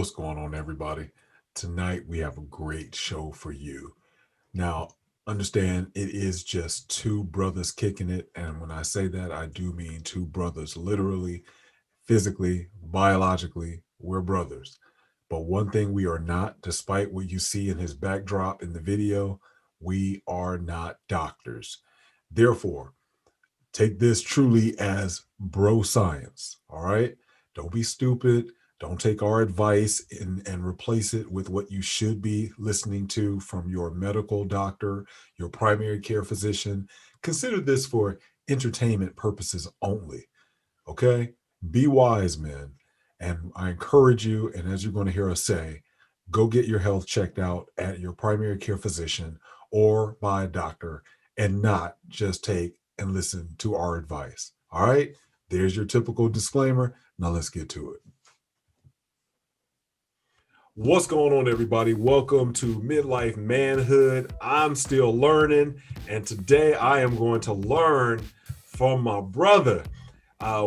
What's going on, everybody? Tonight we have a great show for you. Now, understand it is just two brothers kicking it. And when I say that, I do mean two brothers, literally, physically, biologically. We're brothers. But one thing we are not, despite what you see in his backdrop in the video, we are not doctors. Therefore, take this truly as bro science. All right. Don't be stupid. Don't take our advice and replace it with what you should be listening to from your medical doctor, your primary care physician. Consider this for entertainment purposes only. Okay. Be wise, men. And I encourage you, and as you're going to hear us say, go get your health checked out at your primary care physician or by a doctor and not just take and listen to our advice. All right. There's your typical disclaimer. Now let's get to it. What's going on, everybody? Welcome to Midlife Manhood. I'm still learning, and today I am going to learn from my brother.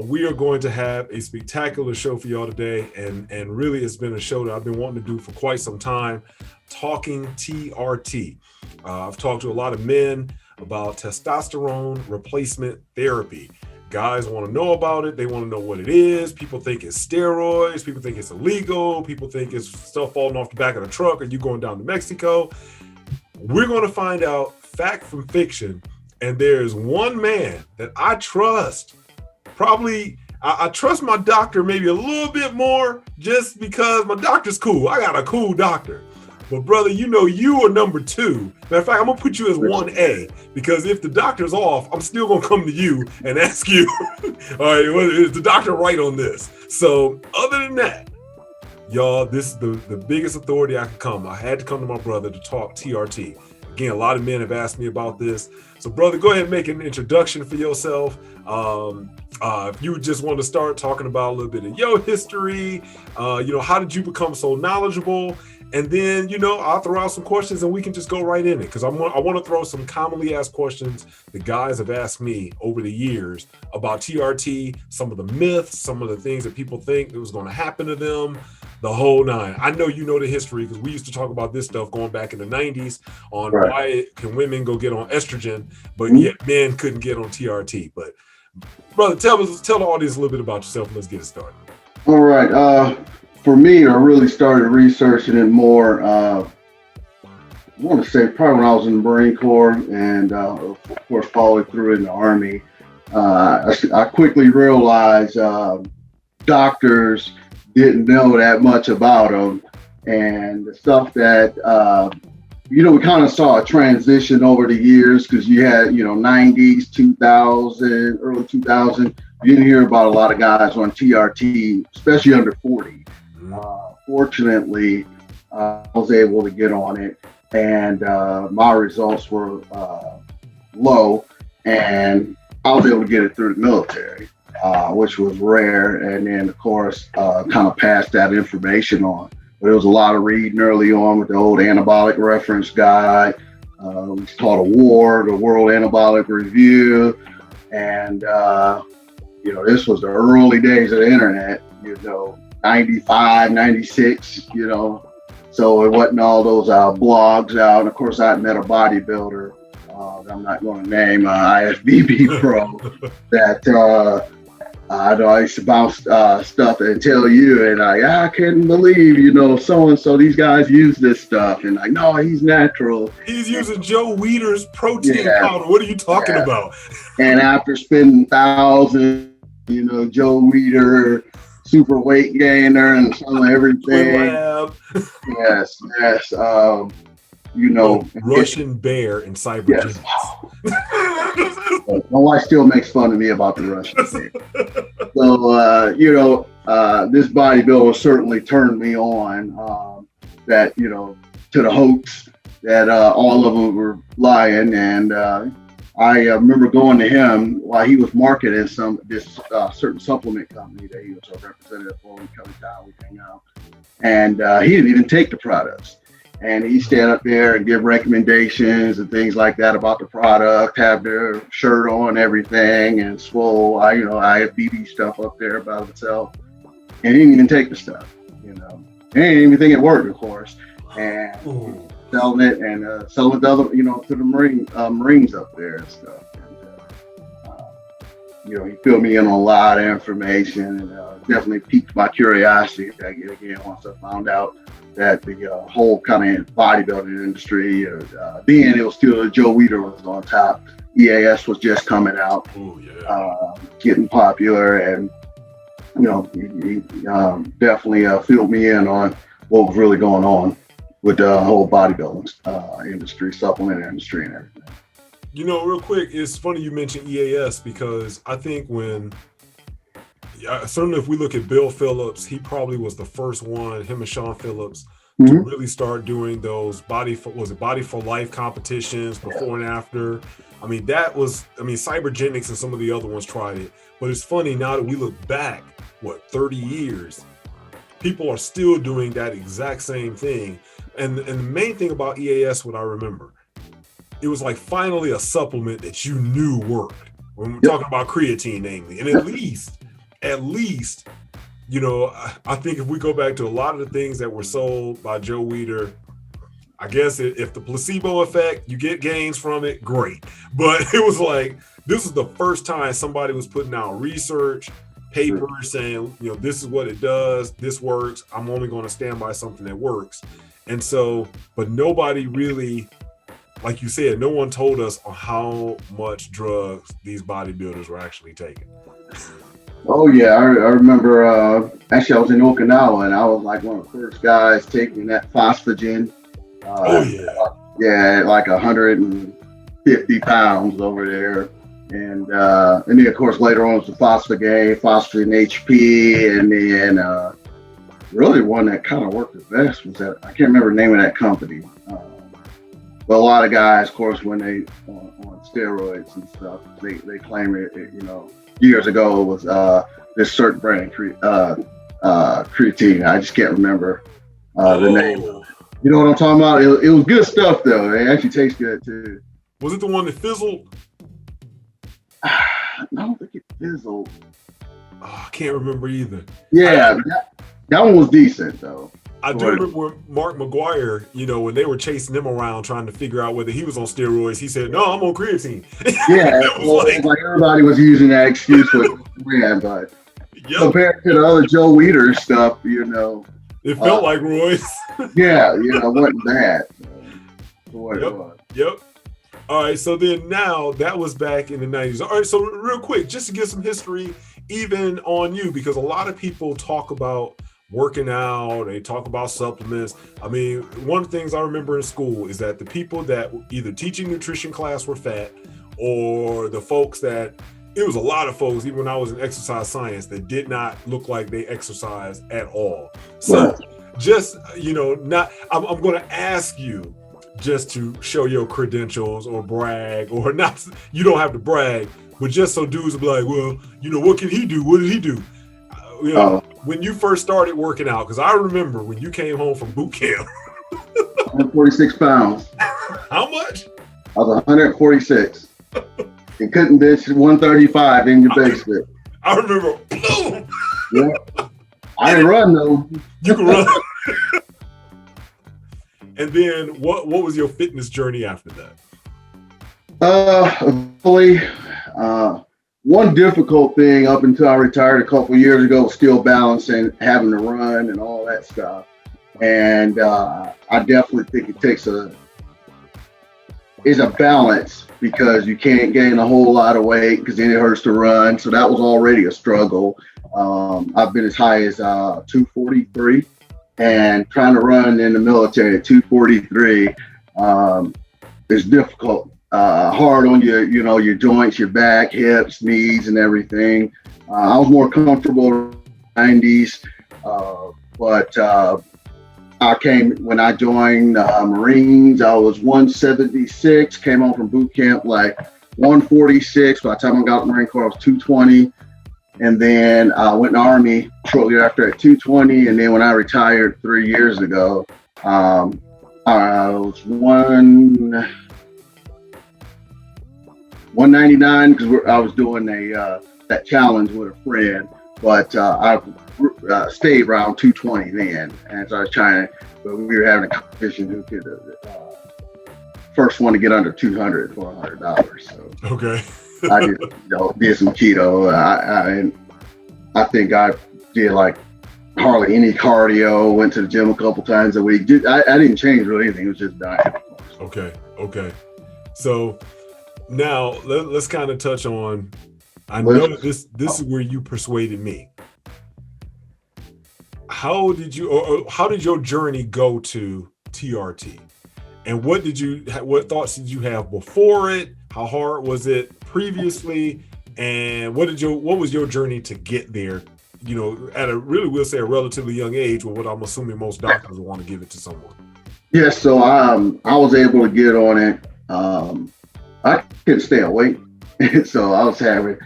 We are going to have a spectacular show for y'all today, and really it's been a show that I've been wanting to do for quite some time, talking TRT. I've talked to a lot of men about testosterone replacement therapy. Guys want to know about it. They want to know what it is. People think it's steroids. People think it's illegal. People think it's stuff falling off the back of the truck or you going down to Mexico. We're going to find out fact from fiction. And there's one man that I trust. Probably, I trust my doctor maybe a little bit more just because my doctor's cool. I got a cool doctor. But brother, you know you are number two. Matter of fact, I'm gonna put you as 1A because if the doctor's off, I'm still gonna come to you and ask you, all right, is the doctor right on this? So other than that, y'all, this is the biggest authority I could come. I had to come to my brother to talk TRT. Again, a lot of men have asked me about this. So brother, go ahead and make an introduction for yourself. If you just want to start talking about a little bit of your history, how did you become so knowledgeable? And then, I'll throw out some questions and we can just go right in it because I want to throw some commonly asked questions the guys have asked me over the years about TRT, some of the myths, some of the things that people think that was going to happen to them, the whole nine. I know you know the history because we used to talk about this stuff going back in the 90s on why can women go get on estrogen, but yet men couldn't get on TRT. But brother, tell the audience a little bit about yourself and let's get it started. All right. For me, I really started researching it more, I want to say probably when I was in the Marine Corps and, of course, followed through in the Army. I quickly realized doctors didn't know that much about them. And the stuff that, we kind of saw a transition over the years because you had, 90s, 2000, early 2000. You didn't hear about a lot of guys on TRT, especially under 40. Fortunately, I was able to get on it and my results were low and I was able to get it through the military, which was rare. And then, of course, kind of passed that information on. But there was a lot of reading early on with the old anabolic reference guide. We taught a war, the World Anabolic Review. And, this was the early days of the internet, 95, 96, so it wasn't all those blogs out. And of course, I met a bodybuilder that I'm not going to name, IFBB Pro, that I used to bounce stuff and tell you, and I couldn't believe, so-and-so, these guys use this stuff. And no, he's natural. He's using Joe Weider's protein powder. What are you talking about? And after spending thousands, Joe Weider, super weight gainer and some of everything. Yes. Russian bear in cyber. Yes. My wife still makes fun of me about the Russian bear. So, this bodybuilder certainly turned me on that, to the hoax that all of them were lying. And I remember going to him while he was marketing this certain supplement company that he was a representative for. We come to town, we hang out, and he didn't even take the products. And he stand up there and give recommendations and things like that about the product, have their shirt on, everything, and swole. I have BB stuff up there about itself, and he didn't even take the stuff. ain't anything it worked, of course, and Ooh. selling it and selling it to other, to the Marines up there and stuff. And, he filled me in on a lot of information and definitely piqued my curiosity. Again, once I found out that the whole kind of bodybuilding industry, then it was still Joe Weider was on top. EAS was just coming out, Ooh, yeah. getting popular, and he definitely filled me in on what was really going on with the whole bodybuilding industry, supplement industry, and everything. Real quick, it's funny you mentioned EAS because I think certainly if we look at Bill Phillips, he probably was the first one, him and Sean Phillips, to really start doing those body for life competitions before and after. I mean, Cybergenics and some of the other ones tried it, but it's funny now that we look back, 30 years, people are still doing that exact same thing. And the main thing about EAS, what I remember, it was like finally a supplement that you knew worked. When we're talking about creatine, namely, and at least, I think if we go back to a lot of the things that were sold by Joe Weider, I guess if the placebo effect, you get gains from it, great. But it was like, this was the first time somebody was putting out research, papers saying, this is what it does, this works, I'm only going to stand by something that works. And so, but nobody really, like you said, no one told us how much drugs these bodybuilders were actually taking. Oh yeah, I remember. Actually, I was in Okinawa, and I was like one of the first guys taking that phosphagen. Yeah, like 150 pounds over there, and then of course later on was the phosphagen HP, and then really one that kind of worked the best was that I can't remember the name of that company. But a lot of guys, of course, when they on steroids and stuff, they claim it. Years ago it was this certain brand creatine. I just can't remember the name. You know what I'm talking about? It was good stuff though. It actually tastes good too. Was it the one that fizzled? I don't think it fizzled. I can't remember either. Yeah, that one was decent though. I do remember when Mark McGuire, when they were chasing him around trying to figure out whether he was on steroids, he said, "No, I'm on creatine." Yeah, like everybody was using that excuse for the brand, but compared to the other Joe Weider stuff, it felt like Roy's. Yeah, it wasn't bad. What it was. Yep. All right, so then now that was back in the 90s. All right, so real quick, just to get some history even on you, because a lot of people talk about working out, they talk about supplements. I mean, one of the things I remember in school is that the people that were either teaching nutrition class were fat, or the folks that, it was a lot of folks, even when I was in exercise science, that did not look like they exercised at all. So just, I'm going to ask you just to show your credentials or brag, or not, you don't have to brag, but just so dudes will be like, well, what can he do? What did he do? When you first started working out, because I remember when you came home from boot camp. 146 pounds. How much? I was 146. And couldn't bench 135 in your basement. I remember. Boom! Yeah. I didn't run though. You can run. And then what was your fitness journey after that? One difficult thing up until I retired a couple years ago was still balancing, having to run and all that stuff. And I definitely think it takes a balance, because you can't gain a whole lot of weight because then it hurts to run. So that was already a struggle. I've been as high as 243, and trying to run in the military at 243 is difficult. Hard on your joints, your back, hips, knees, and everything. I was more comfortable in the 90s, but when I joined Marines, I was 176, came home from boot camp like 146. By the time I got in the Marine Corps, I was 220. And then I went in the Army shortly after at 220. And then when I retired 3 years ago, I was 199, because I was doing that challenge with a friend. but I stayed around 220 then, and so I was trying to. But we were having a competition who could first one to get under 200 for $100. So Okay. I just did some keto. I think I did like hardly any cardio. Went to the gym a couple times a week. I didn't change really anything. It was just diet. Okay. So now let's kind of touch on. I know this is where you persuaded me. How did your journey go to TRT? And what thoughts did you have before it? How hard was it previously? And what was your journey to get there? At we'll say a relatively young age, with what I'm assuming most doctors will want to give it to someone. Yeah, so I was able to get on it. I couldn't stay awake, so I was having.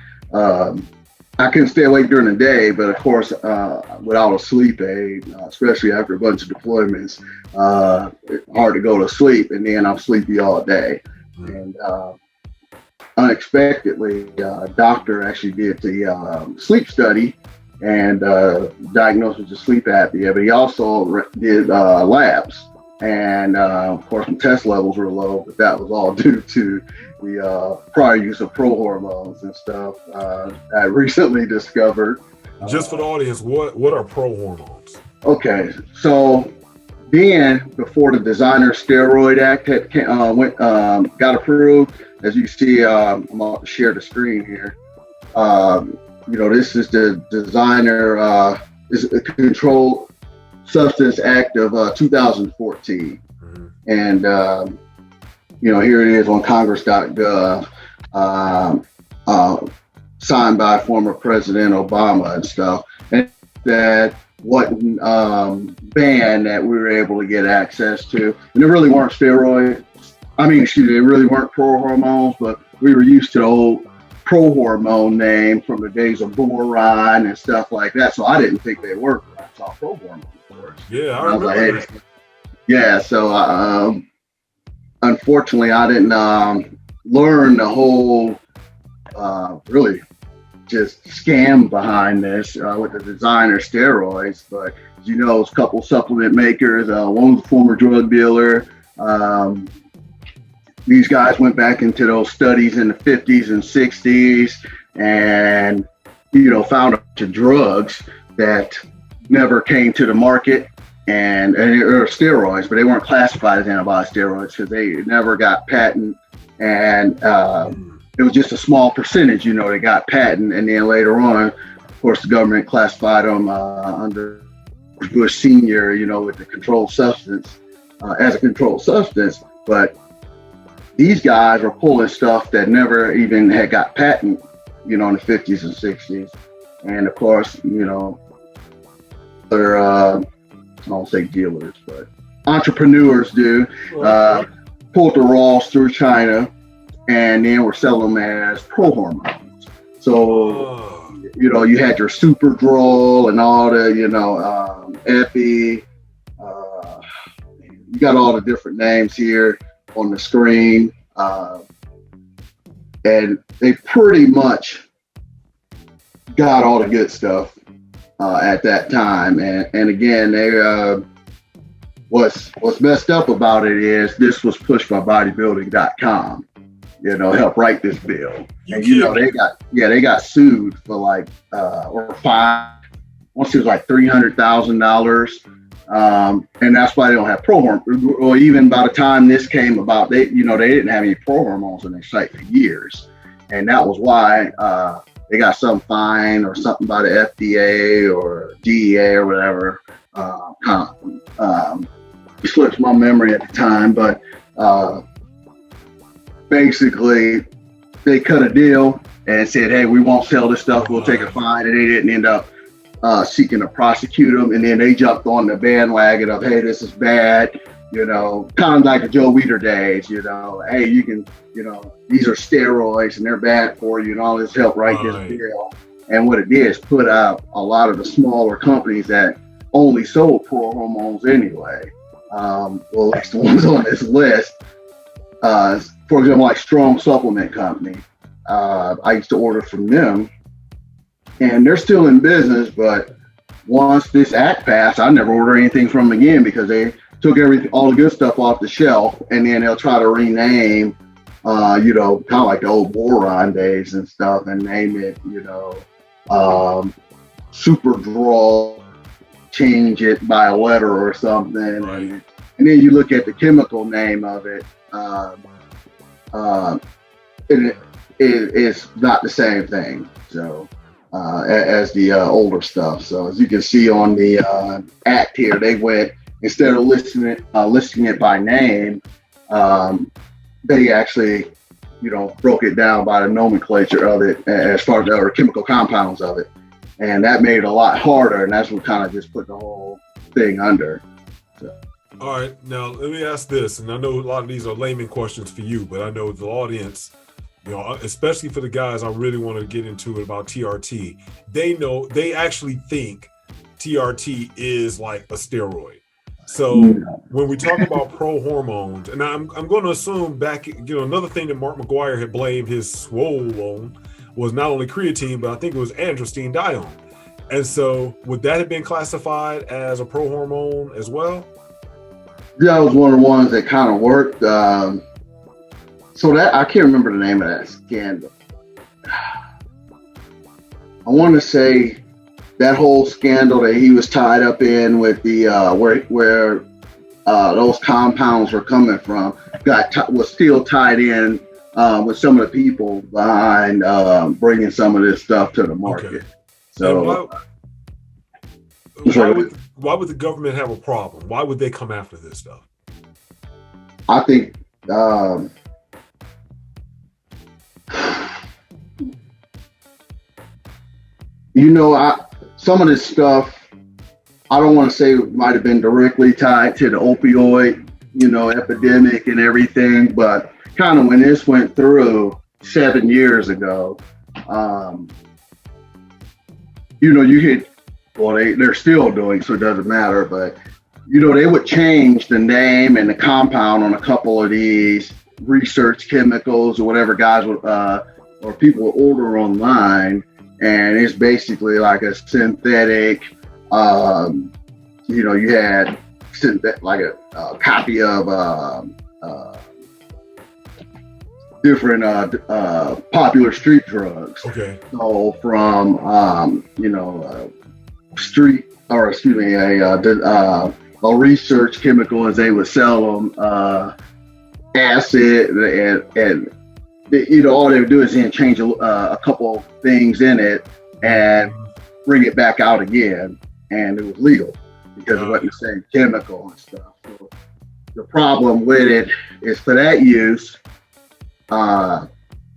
I couldn't stay awake during the day, but of course, without a sleep aid, especially after a bunch of deployments, hard to go to sleep, and then I'm sleepy all day. And unexpectedly, a doctor actually did the sleep study and diagnosed with sleep apnea, but he also did labs. And of course, my test levels were low, but that was all due to the prior use of prohormones and stuff I recently discovered. Just for the audience, what are prohormones? Okay, so then before the Designer Steroid Act got approved, as you see, I'm going to share the screen here. This is the Designer is a Controlled Substance Act of 2014. And here it is on congress.gov, signed by former President Obama and stuff. And that wasn't banned, that we were able to get access to. And there really weren't steroids. They really weren't prohormones, but we were used to the old prohormone name from the days of boron and stuff like that. So I didn't think they worked when I saw prohormones. Yeah, I remember that. Yeah, so unfortunately, I didn't learn the whole really just scam behind this with the Designer steroids. But a couple supplement makers, one was a former drug dealer. These guys went back into those studies in the 50s and 60s and, found a bunch of drugs that never came to the market, and they were steroids, but they weren't classified as antibody steroids because they never got patent, and it was just a small percentage, they got patent, and then later on, of course, the government classified them under Bush Senior, with the controlled substance as a controlled substance, but these guys are pulling stuff that never even had got patent, in the 50s and 60s, and of course, they're, I don't say dealers, but entrepreneurs pulled the raws through China, and then we're selling them as prohormones. So, you had your Superdrol and all the, Epi. You got all the different names here on the screen, and they pretty much got all the good stuff at that time. And again, they what's messed up about it is this was pushed by bodybuilding.com, help write this bill. They got sued for like or fined. Once it was like $300,000. And that's why they don't have prohormones. Or even by the time this came about, they didn't have any prohormones in their site for years, and that was why they got some fine or something by the FDA or DEA or whatever. Slips my memory at the time, but basically they cut a deal and said, "Hey, we won't sell this stuff. We'll take a fine," and they didn't end up seeking to prosecute them, and then they jumped on the bandwagon of, "Hey, this is bad," kind of like the Joe Weider days, "Hey, you can, these are steroids and they're bad for you," and all this help write this bill. And what it did is put out a lot of the smaller companies that only sold prohormones anyway. Well, at least the ones on this list. For example, like Strong Supplement Company. I used to order from them. and they're still in business. But once this act passed, I never order anything from them again because they took all the good stuff off the shelf, and then they'll try to rename, kind of like the old boron days and stuff, and name it, Super Draw, change it by a letter or something, Right. and then you look at the chemical name of it, and it's not the same thing. So. As the older stuff. So as you can see on the act here, they went, instead of listing it by name, they actually, broke it down by the nomenclature of it as far as the chemical compounds of it. And that made it a lot harder. And that's what kind of just put the whole thing under. So. All right. Now, let me ask this. And I know a lot of these are layman questions for you, but I know the audience, especially for the guys, I really want to get into it about TRT. They actually think TRT is like a steroid. So when we talk about prohormones, and I'm going to assume back, another thing that Mark McGuire had blamed his swole on was not only creatine, but I think it was androstenedione. And so would that have been classified as a prohormone as well? Yeah, it was one of the ones that kind of worked. So that, I can't remember the name of that scandal. I want to say that whole scandal that he was tied up in with the where those compounds were coming from was still tied in with some of the people behind bringing some of this stuff to the market. Okay. So why would the government have a problem? Why would they come after this stuff? I think. Some of this stuff, I don't want to say it might have been directly tied to the opioid, epidemic and everything, but kind of when this went through 7 years ago, they're still doing, so it doesn't matter, but, they would change the name and the compound on a couple of these research chemicals or whatever guys would, or people would order online. And it's basically like a synthetic, you had like a copy of different popular street drugs. Okay. So from, a research chemical, as they would sell them, acid and all they would do is then change a couple things in it and bring it back out again, and it was legal because it wasn't the same chemical and stuff. So the problem with it is for that use,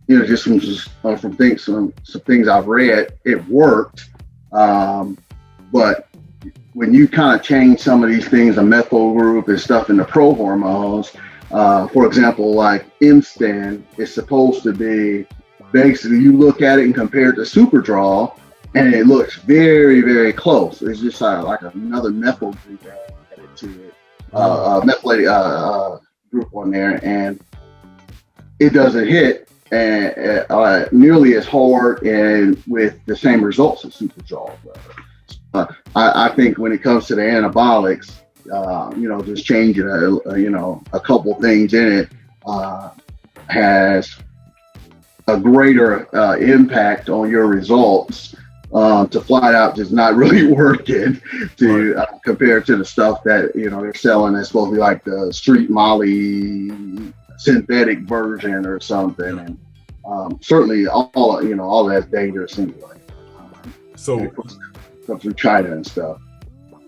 just from things I've read, it worked, but when you kind of change some of these things, a methyl group and stuff in the prohormones. For example, like Imstin is supposed to be, basically you look at it and compare it to Superdraw, and it looks very, very close. It's just like another methyl group added to it, methylated group on there, and it doesn't hit nearly as hard and with the same results as Superdraw. I think when it comes to the anabolics, just changing a couple things in it has a greater impact on your results to flat out just not really working compared to the stuff that they're selling that's supposed to be like the street Molly synthetic version or something. And certainly all that's dangerous anyway. So comes through China and stuff.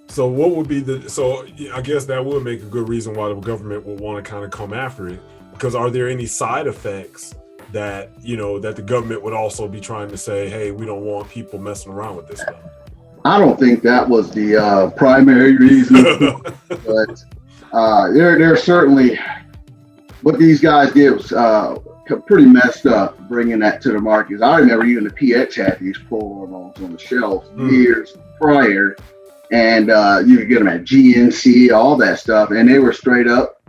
So what would be so I guess that would make a good reason why the government would want to kind of come after it, because are there any side effects that, that the government would also be trying to say, hey, we don't want people messing around with this stuff? I don't think that was the primary reason, but they're certainly, what these guys did was pretty messed up bringing that to the market. I remember even the PX had these prohormones on the shelves years prior. And you could get them at GNC, all that stuff, and they were straight up.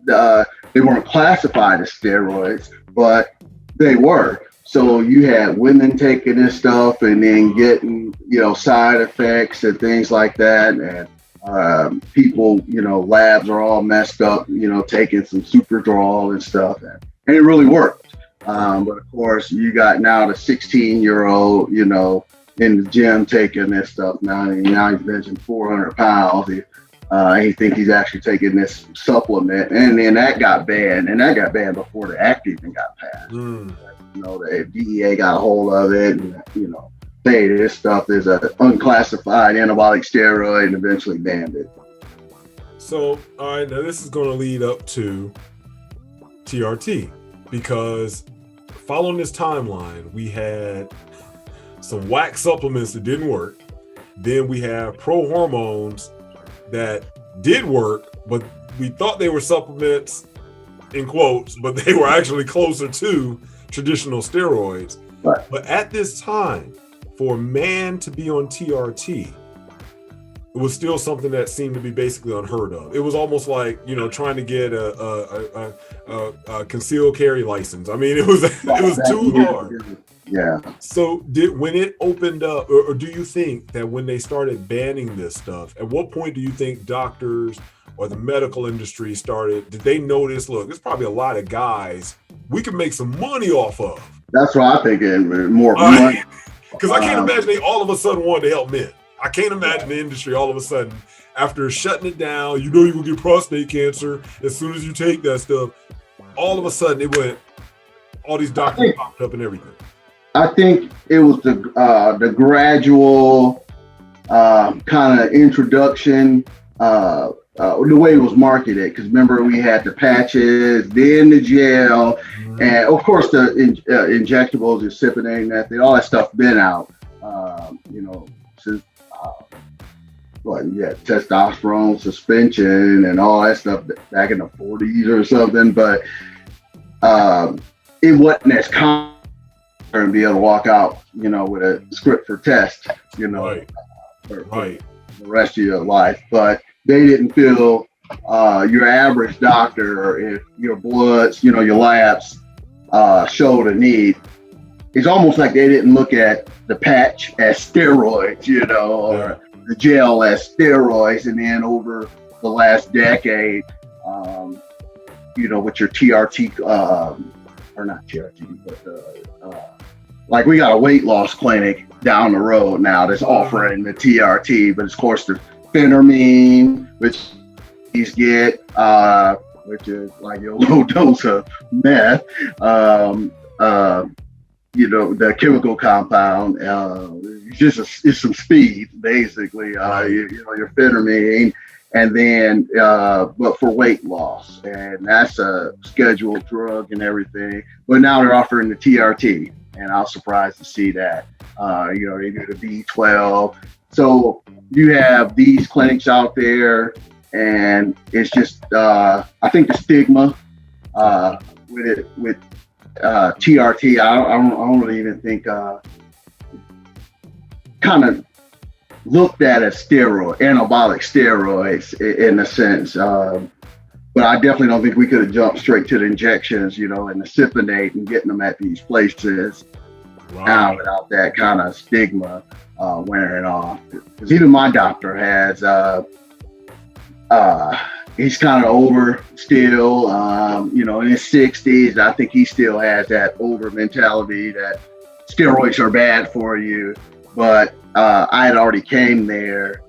They weren't classified as steroids, but they were. So you had women taking this stuff and then getting, side effects and things like that. And people, labs are all messed up, taking some Superdrol and stuff. And it really worked. But of course, you got now the 16-year-old, in the gym taking this stuff. Now he's benching 400 pounds. He thinks he's actually taking this supplement. And then that got banned. And that got banned before the act even got passed. The DEA got a hold of it and, hey, this stuff is an unclassified anabolic steroid, and eventually banned it. So, all right, now this is going to lead up to TRT, because following this timeline, we had some whack supplements that didn't work. Then we have Prohormones that did work, but we thought they were supplements in quotes, but they were actually closer to traditional steroids. Right. But at this time, for a man to be on TRT, it was still something that seemed to be basically unheard of. It was almost like, trying to get a concealed carry license. I mean, it was too hard. Yeah. So when it opened up, or do you think that when they started banning this stuff, at what point do you think doctors or the medical industry did they notice, look, there's probably a lot of guys we can make some money off of? That's what I think, more money. Because I can't imagine they all of a sudden wanted to help men. I can't imagine the industry all of a sudden, after shutting it down, you're going to get prostate cancer as soon as you take that stuff. All of a sudden, it went, all these doctors popped up and everything. I think it was the gradual kind of introduction, the way it was marketed. Because remember, we had the patches, then the gel, and of course the injectables, the Cypionate method, all that stuff been out. Since testosterone suspension and all that stuff back in the 40s or something. But it wasn't as common to be able to walk out, with a script for test, right. For the rest of your life. But they didn't feel your average doctor, if your bloods, your labs showed a need. It's almost like they didn't look at the patch as steroids, or the gel as steroids. And then over the last decade, with your TRT, or not TRT, but like we got a weight loss clinic down the road now that's offering the TRT, but of course the phentermine, which these get, which is like your low dose of meth, the chemical compound, it's some speed, basically, your phentermine, and then, but for weight loss, and that's a scheduled drug and everything. But now they're offering the TRT, and I was surprised to see that. They do the B12. So you have these clinics out there, and it's just, I think the stigma with TRT, I don't really even think kind of looked at as anabolic steroids in a sense. But I definitely don't think we could have jumped straight to the injections, and the Cypionate and getting them at these places now without that kind of stigma wearing off. Because even my doctor has, he's kind of older still, in his 60s. I think he still has that older mentality that steroids are bad for you. But I had already came there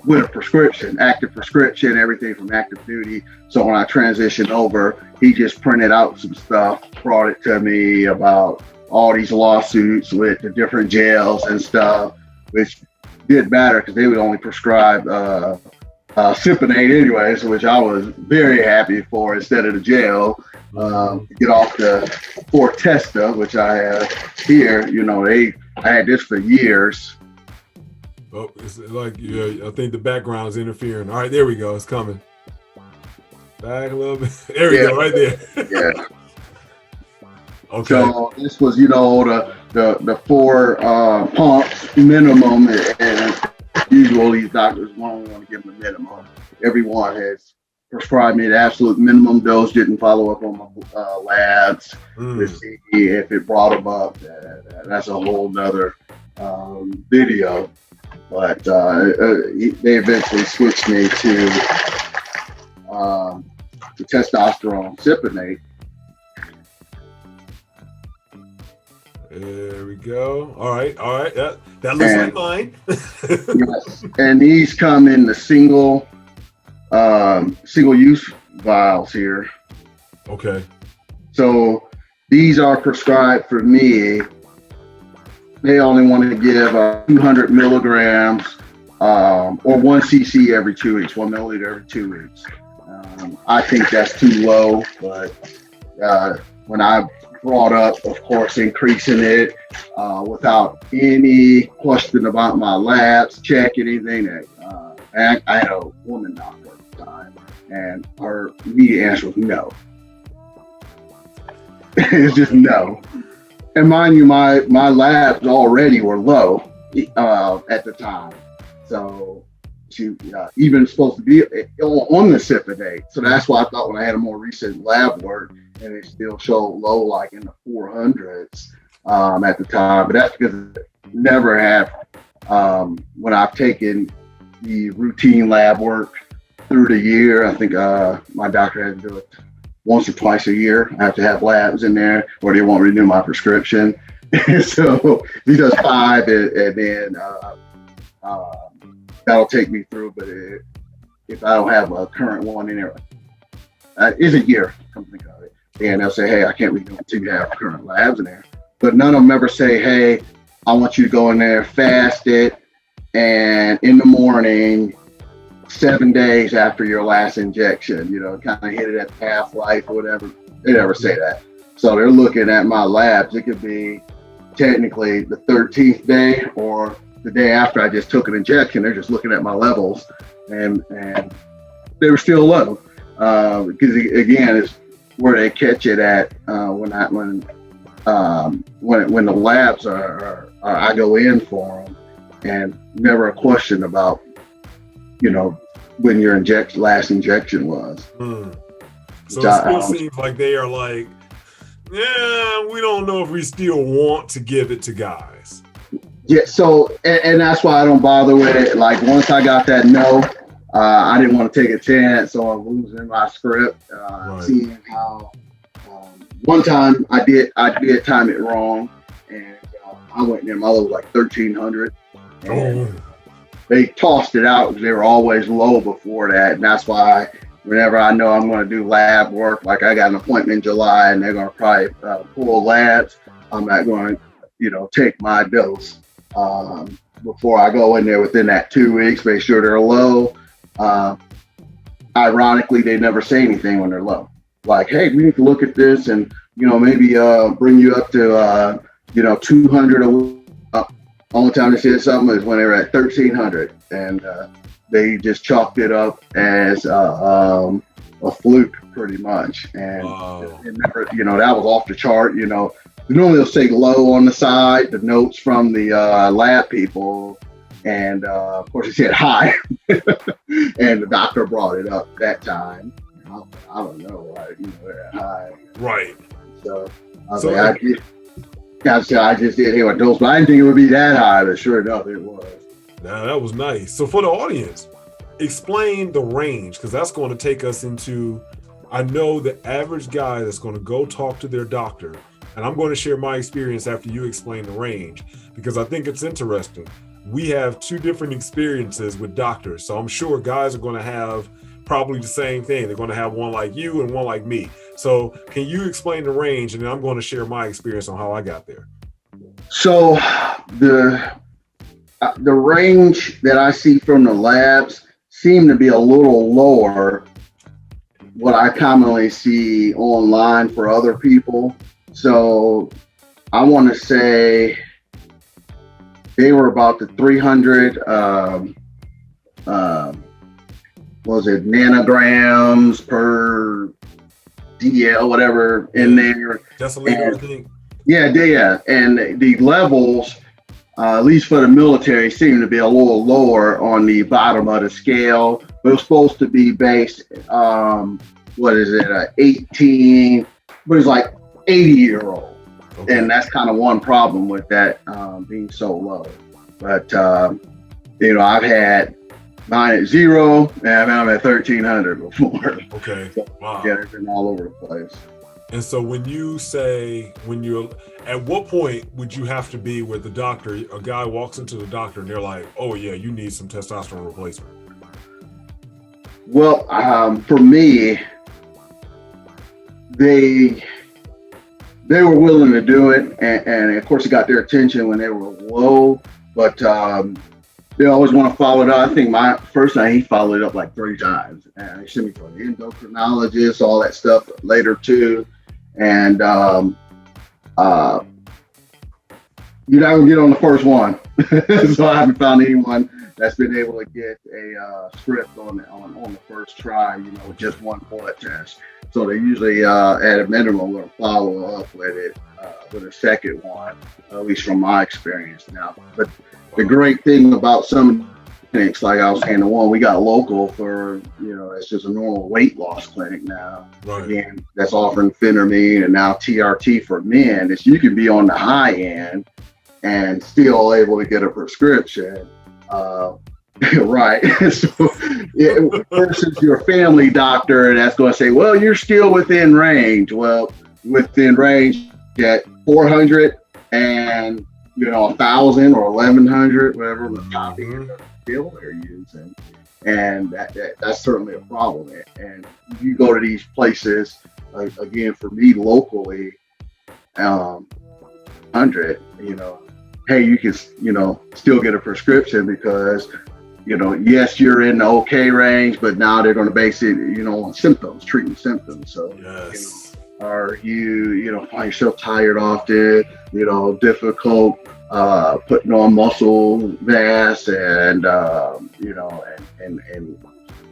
with a prescription, active prescription, everything from active duty. So when I transitioned over, he just printed out some stuff, brought it to me about all these lawsuits with the different jails and stuff, which did matter because they would only prescribe Cypionate anyways, which I was very happy for instead of the gel. To get off the Fortesta, which I have here, I had this for years. Oh, it's like, I think the background is interfering. All right, there we go. It's coming. Back a little bit. There we go, right there. Yeah. Okay. So this was, the 4 pumps minimum, and usually these doctors won't want to give them a minimum. Everyone has prescribed me the absolute minimum dose, didn't follow up on my labs to see if it brought them up. That's a whole nother video. But they eventually switched me to the testosterone cypionate. There we go. All right. That looks like mine. Yes. And these come in the single use vials here. Okay. So these are prescribed for me. They only want to give 200 milligrams or 1 cc every 2 weeks, 1 milliliter every 2 weeks. I think that's too low, but when I brought up, of course, increasing it without any question about my labs, check anything. I had a woman doctor at the time, and her immediate answer was no. It's just no. And mind you, my labs already were low at the time. So she even supposed to be on the cypionate. So that's why I thought when I had a more recent lab work, and it still showed low, like in the 400s at the time. But that's because it never have, when I've taken the routine lab work through the year, I think my doctor had to do it once or twice a year. I have to have labs in there or they won't renew my prescription. So he does 5 and then that'll take me through. But if I don't have a current one in there, it's a year, come think of it. And they'll say, hey, I can't renew until you have current labs in there. But none of them ever say, hey, I want you to go in there, fast it, and in the morning, 7 days after your last injection, kind of hit it at half-life or whatever. They never say that. So they're looking at my labs. It could be technically the 13th day or the day after I just took an injection. They're just looking at my levels, and they were still low. Because again, it's where they catch it at when the labs are I go in for them, and never a question about when your last injection was. So it still seems like they are like, yeah, we don't know if we still want to give it to guys. Yeah, so and that's why I don't bother with it. Like once I got that no, I didn't want to take a chance on losing my script. Right. Seeing how one time I did time it wrong, and I went in, my level was like 1300. They tossed it out because they were always low before that. And that's why whenever I know I'm going to do lab work, like I got an appointment in July and they're going to probably pull labs, I'm not going to, take my dose before I go in there within that 2 weeks, make sure they're low. Ironically, they never say anything when they're low. Like, hey, we need to look at this and, maybe bring you up to, 200 a week. Only time they said something is when they were at 1300, and they just chalked it up as a fluke, pretty much. And it never, that was off the chart. Normally they'll say low on the side, the notes from the lab people, and of course it said high, and the doctor brought it up that time. I don't know why they're high, right? So I was like, I just did hear a dose, but I didn't think it would be that high, but sure enough, it was. Now that was nice. So for the audience, explain the range, because that's going to take us into, I know the average guy that's going to go talk to their doctor, and I'm going to share my experience after you explain the range, because I think it's interesting. We have 2 different experiences with doctors, so I'm sure guys are going to have probably the same thing. They're going to have one like you and one like me. So can you explain the range, and then I'm going to share my experience on how I got there. So the range that I see from the labs seem to be a little lower what I commonly see online for other people. So I want to say they were about the 300 was it nanograms per DL, whatever in there. Deciliter, I think. Yeah. And the levels, at least for the military, seem to be a little lower on the bottom of the scale It was supposed to be based, what is it, 18, but it's like 80-year-old. Okay. And that's kind of one problem with that being so low. But, I've had mine at 0 and I'm at 1,300 before. Okay. So, Wow. yeah, they've been all over the place. And so when you're at what point would you have to be where a guy walks into the doctor and they're like, oh yeah, you need some testosterone replacement? Well, for me, they were willing to do it, and of course it got their attention when they were low, but they always want to follow it up. I think my first time he followed it up like 3 times, and he sent me for the endocrinologist, all that stuff later too. And you're not gonna get on the first one. So I haven't found anyone that's been able to get a script on the first try, with just one blood test. So they usually at a minimum will follow up with it with a second one, at least from my experience now. But the great thing about some clinics, like I was saying, the one we got local for, it's just a normal weight loss clinic now. Right. Again, that's offering phentermine and now TRT for men. Is you can be on the high end and still able to get a prescription. Right. So versus your family doctor that's going to say, well, you're still within range. Well, within range at 400 and 1,000 or 1,100, whatever the top pill they're using, and that's certainly a problem. And you go to these places, again, for me locally, 100, hey, you can still get a prescription because yes, you're in the okay range, but now they're going to base it on symptoms, treating symptoms. So yes. Are you find yourself tired often, difficult putting on muscle mass, and and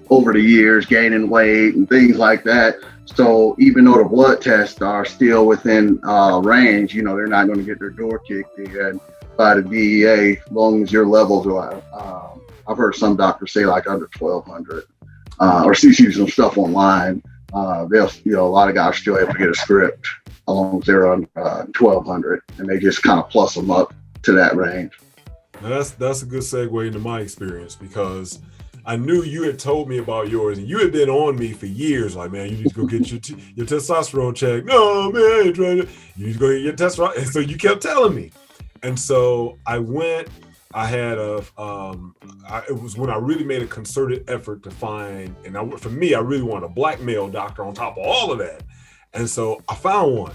over the years gaining weight and things like that. So even though the blood tests are still within range, they're not going to get their door kicked in by the DEA as long as your levels are I've heard some doctors say like under 1,200 or see some stuff online. They'll, a lot of guys still able to get a script as long as they're on 1,200, and they just kind of plus them up to that range. Now that's a good segue into my experience, because I knew you had told me about yours, and you had been on me for years. Like, man, you need to go get your testosterone checked. No, man, I ain't trying to. You need to go get your testosterone. And so you kept telling me, and so I went. I had it was when I really made a concerted effort to find, and for me, I really wanted a black male doctor on top of all of that. And so I found one.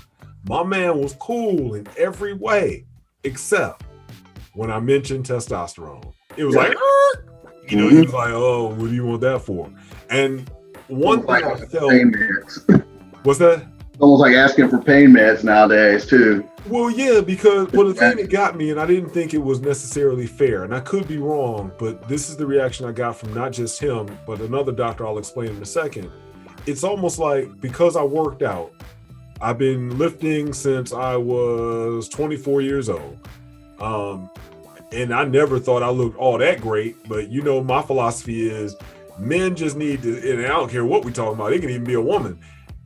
My man was cool in every way, except when I mentioned testosterone. It was like, he was like, oh, what do you want that for? And one thing I felt, what's that? Almost like asking for pain meds nowadays too. Well, yeah, because the thing that got me, and I didn't think it was necessarily fair, and I could be wrong, but this is the reaction I got from not just him, but another doctor I'll explain in a second. It's almost like, because I worked out, I've been lifting since I was 24 years old. And I never thought I looked all that great, but my philosophy is men just need to, and I don't care what we're talking about, it can even be a woman.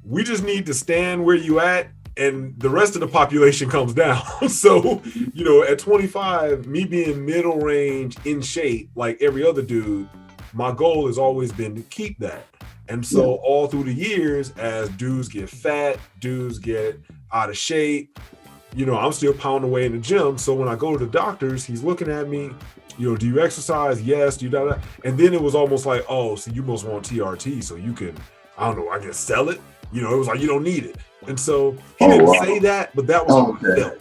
We just need to stand where you at, and the rest of the population comes down. So, at 25, me being middle range in shape like every other dude, my goal has always been to keep that. And so all through the years, as dudes get fat, dudes get out of shape, I'm still pounding away in the gym. So when I go to the doctors, he's looking at me, do you exercise? Yes. Do you da? And then it was almost like, oh, so you must want TRT so you can, I don't know, I guess sell it. It was like, you don't need it. And so he didn't say that, but that was how I felt.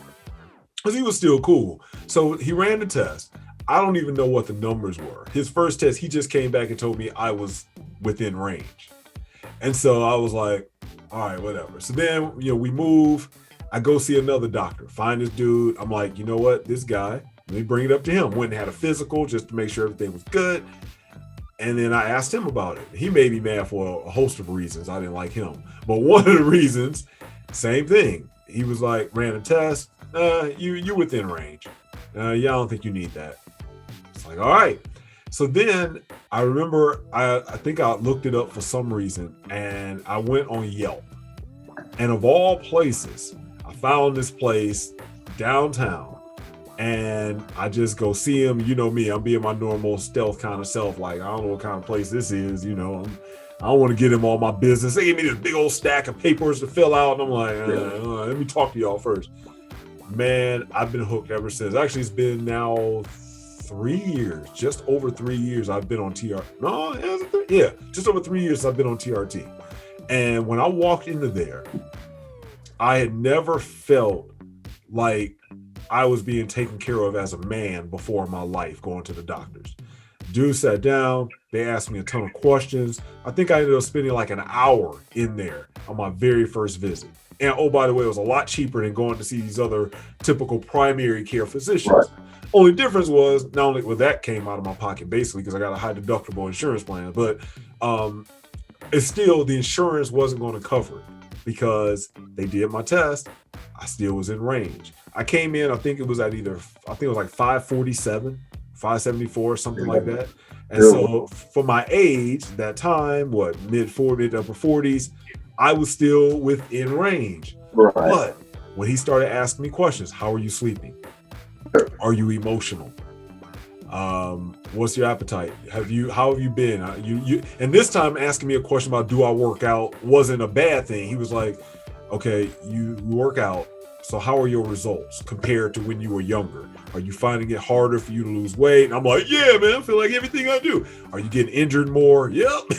Because he was still cool. So he ran the test. I don't even know what the numbers were. His first test, he just came back and told me I was within range. And so I was like, all right, whatever. So then, we move. I go see another doctor, find this dude. I'm like, you know what? This guy, let me bring it up to him. Went and had a physical just to make sure everything was good. And then I asked him about it. He made me mad for a host of reasons. I didn't like him. But one of the reasons, same thing. He was like, ran a test. You within range. Yeah, I don't think you need that. It's like, all right. So then I remember I think I looked it up for some reason, and I went on Yelp. And of all places, I found this place downtown. And I just go see him. You know me, I'm being my normal stealth kind of self. Like, I don't know what kind of place this is. I don't want to get him all my business. They gave me this big old stack of papers to fill out. And I'm like, let me talk to y'all first. Man, I've been hooked ever since. Actually, it's been now 3 years, just over 3 years I've been on TRT. No, yeah, just over 3 years I've been on TRT. And when I walked into there, I had never felt like I was being taken care of as a man before in my life going to the doctors. Dude sat down, they asked me a ton of questions. I think I ended up spending like an hour in there on my very first visit. And oh, by the way, it was a lot cheaper than going to see these other typical primary care physicians. Right. Only difference was not only that came out of my pocket basically because I got a high deductible insurance plan, but it's still the insurance wasn't going to cover it because they did my test. I still was in range. I came in, I think it was like 547, 574, something like that. And so for my age, that time, mid to upper 40s, I was still within range. Right. But when he started asking me questions, how are you sleeping? Are you emotional? What's your appetite? How have you been? And this time asking me a question about do I work out wasn't a bad thing. He was like, okay, you work out. So how are your results compared to when you were younger? Are you finding it harder for you to lose weight? And I'm like, yeah, man, I feel like everything I do. Are you getting injured more? Yep.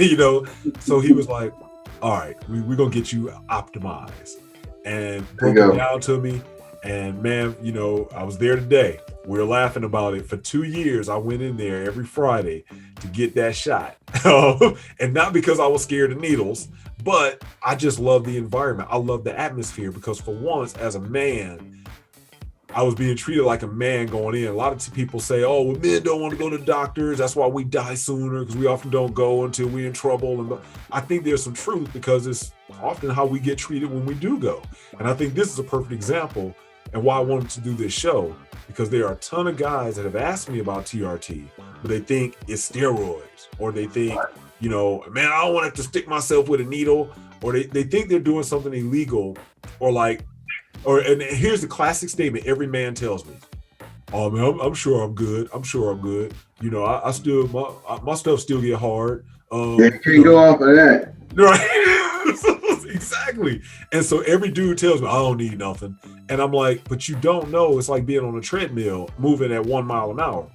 So he was like, all right, we're going to get you optimized. And broke it down to me. And man, I was there today. We were laughing about it. For 2 years, I went in there every Friday to get that shot. And not because I was scared of needles, but I just love the environment. I love the atmosphere because for once, as a man, I was being treated like a man going in. A lot of people say, oh, well, men don't want to go to doctors. That's why we die sooner because we often don't go until we're in trouble. And I think there's some truth because it's often how we get treated when we do go. And I think this is a perfect example and why I wanted to do this show, because there are a ton of guys that have asked me about TRT, but they think it's steroids, or they think, man, I don't want to have to stick myself with a needle, or they think they're doing something illegal, and here's the classic statement every man tells me. Oh man, I'm sure I'm good. I still, my stuff still get hard. You can't go off of that. Right. Exactly. And so every dude tells me, I don't need nothing. And I'm like, but you don't know. It's like being on a treadmill moving at 1 mile an hour.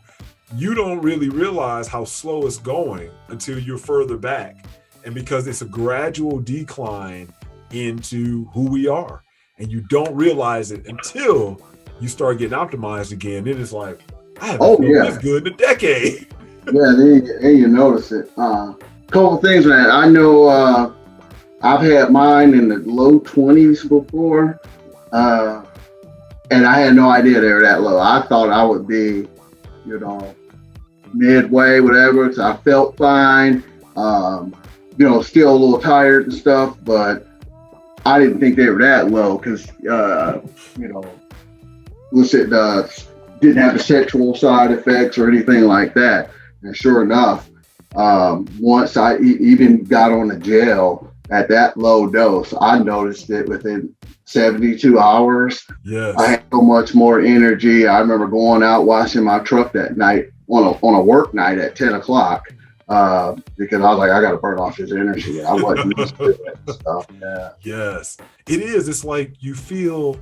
You don't really realize how slow it's going until you're further back. And because it's a gradual decline into who we are. And you don't realize it until you start getting optimized again. Then it's like, I haven't felt this good in a decade. And you notice it. Couple things, man. I know I've had mine in the low 20s before, and I had no idea they were that low. I thought I would be, midway, whatever. So I felt fine, still a little tired and stuff, but I didn't think they were that low because, didn't have the sexual side effects or anything like that. And sure enough, once I even got on the gel at that low dose, I noticed it within 72 hours. Yes. I had so much more energy. I remember going out washing my truck that night on a work night at 10 o'clock because I was like, I got to burn off this energy. I wasn't used to that stuff. Yeah. Yes, it is. It's like you feel,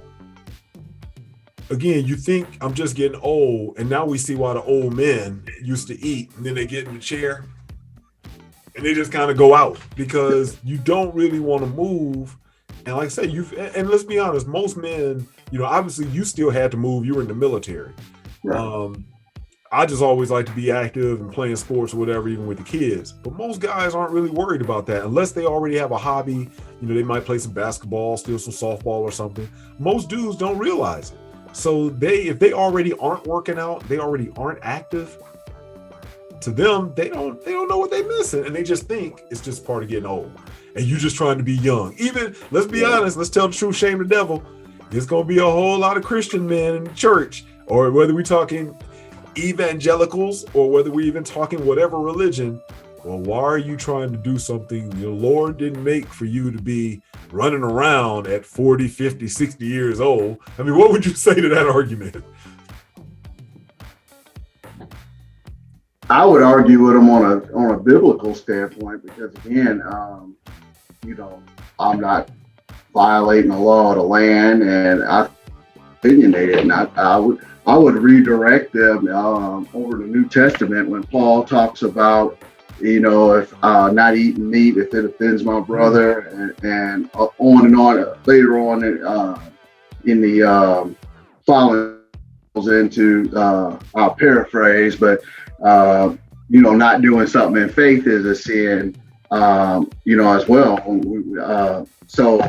again, you think I'm just getting old, and now we see why the old men used to eat, and then they get in the chair and they just kind of go out because you don't really want to move. And like I said, and let's be honest, most men, obviously you still had to move. You were in the military. Right. I just always like to be active and playing sports or whatever, even with the kids. But most guys aren't really worried about that unless they already have a hobby. They might play some basketball, still some softball or something. Most dudes don't realize it. So if they already aren't working out, they already aren't active. To them, they don't know what they're missing, and they just think it's just part of getting old. And you just trying to be young. Even, let's be honest, let's tell the truth, shame the devil. There's gonna be a whole lot of Christian men in the church, or whether we're talking evangelicals, or whether we're even talking whatever religion, well, why are you trying to do something your Lord didn't make for you to be running around at 40, 50, 60 years old? I mean, what would you say to that argument? I would argue with them on a biblical standpoint, because again, I'm not violating the law of the land, and I opinionated, and I would redirect them over the New Testament when Paul talks about, if not eating meat if it offends my brother, and on and on. Later on in the following into I'll paraphrase, but not doing something in faith is a sin, as well. So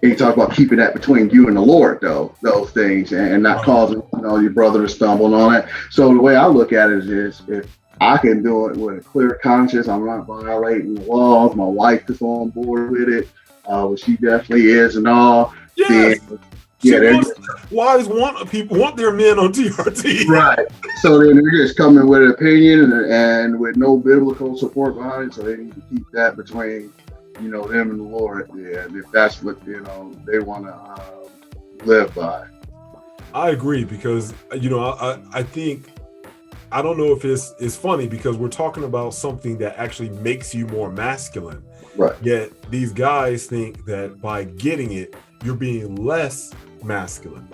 he talks about keeping that between you and the Lord, though, those things, and not causing your brother to stumble and all that. So the way I look at it is if I can do it with a clear conscience, I'm not violating the laws, my wife is on board with it, which she definitely is and all. Yes. Then, wives people want their men on TRT. Right. So then they're just coming with an opinion and with no biblical support behind it. So they need to keep that between, them and the Lord. Yeah, and if that's what, they want to live by. I agree, because, I think, I don't know if it's funny because we're talking about something that actually makes you more masculine. Right. Yet these guys think that by getting it, you're being less masculine.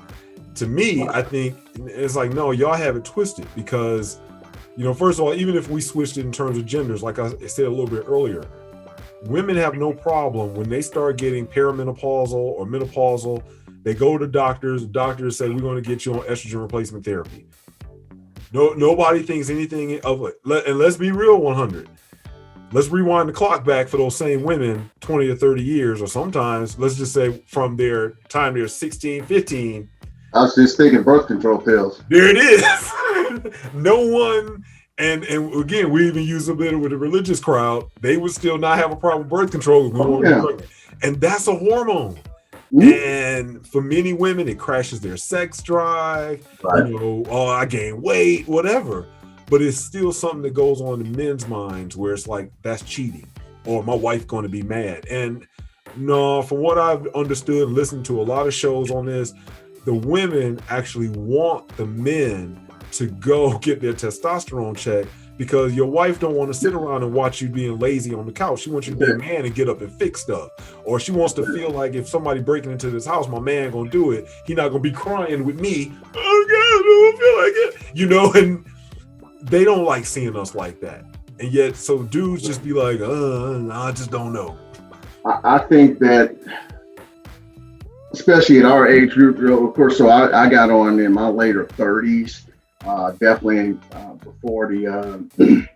To me, I think it's like, no, y'all have it twisted, because, first of all, even if we switched it in terms of genders, like I said a little bit earlier, women have no problem when they start getting perimenopausal or menopausal. They go to doctors. The doctors say, we're going to get you on estrogen replacement therapy. Nobody thinks anything of it. And let's be real, 100. Let's rewind the clock back for those same women 20 or 30 years, or sometimes, let's just say from their time they're 16, 15. I was just thinking birth control pills. There it is. No one, and again, we even use a bit with the religious crowd. They would still not have a problem with birth control. And that's a hormone. And for many women, it crashes their sex drive. Right. I gain weight, whatever. But it's still something that goes on in men's minds where it's like, that's cheating, or my wife going to be mad. And no, from what I've understood, listened to a lot of shows on this, the women actually want the men to go get their testosterone checked, because your wife don't want to sit around and watch you being lazy on the couch. She wants you to be a man and get up and fix stuff. Or she wants to feel like if somebody breaking into this house, my man gonna do it. He not gonna be crying with me. Oh God, I don't feel like it. And they don't like seeing us like that. And yet, so dudes just be like, I just don't know. I think that, especially at our age group, of course, so I got on in my later 30s, definitely before the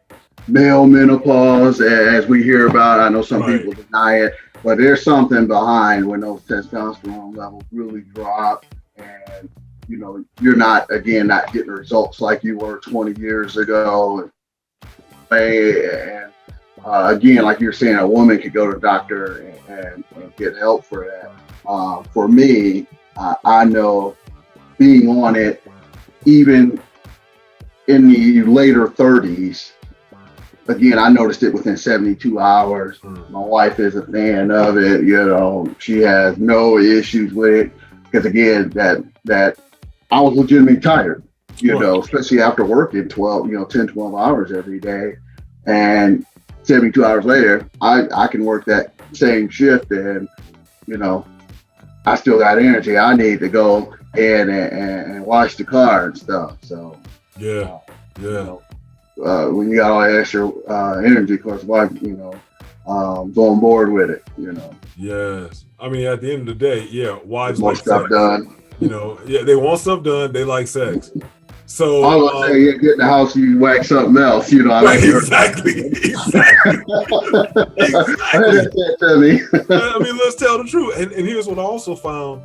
male menopause, as we hear about. I know some people deny it, but there's something behind when those testosterone levels really drop, and you're not getting results like you were 20 years ago. And again, like you're saying, a woman could go to a doctor and get help for that. For me, I know being on it, even in the later 30s, again, I noticed it within 72 hours. My wife is a fan of it. She has no issues with it, because again, that I was legitimately tired, especially after working 10, 12 hours every day. And 72 hours later, I can work that same shift, and, I still got energy. I need to go in and wash the car and stuff. So, when you got all that extra energy, of course, wife, go on board with it, Yes. I mean, at the end of the day, wives more like stuff sex. done. They want stuff done. They like sex. So I was say, get in the house, you whack something else. Exactly. Exactly. I mean, let's tell the truth. And here's what I also found.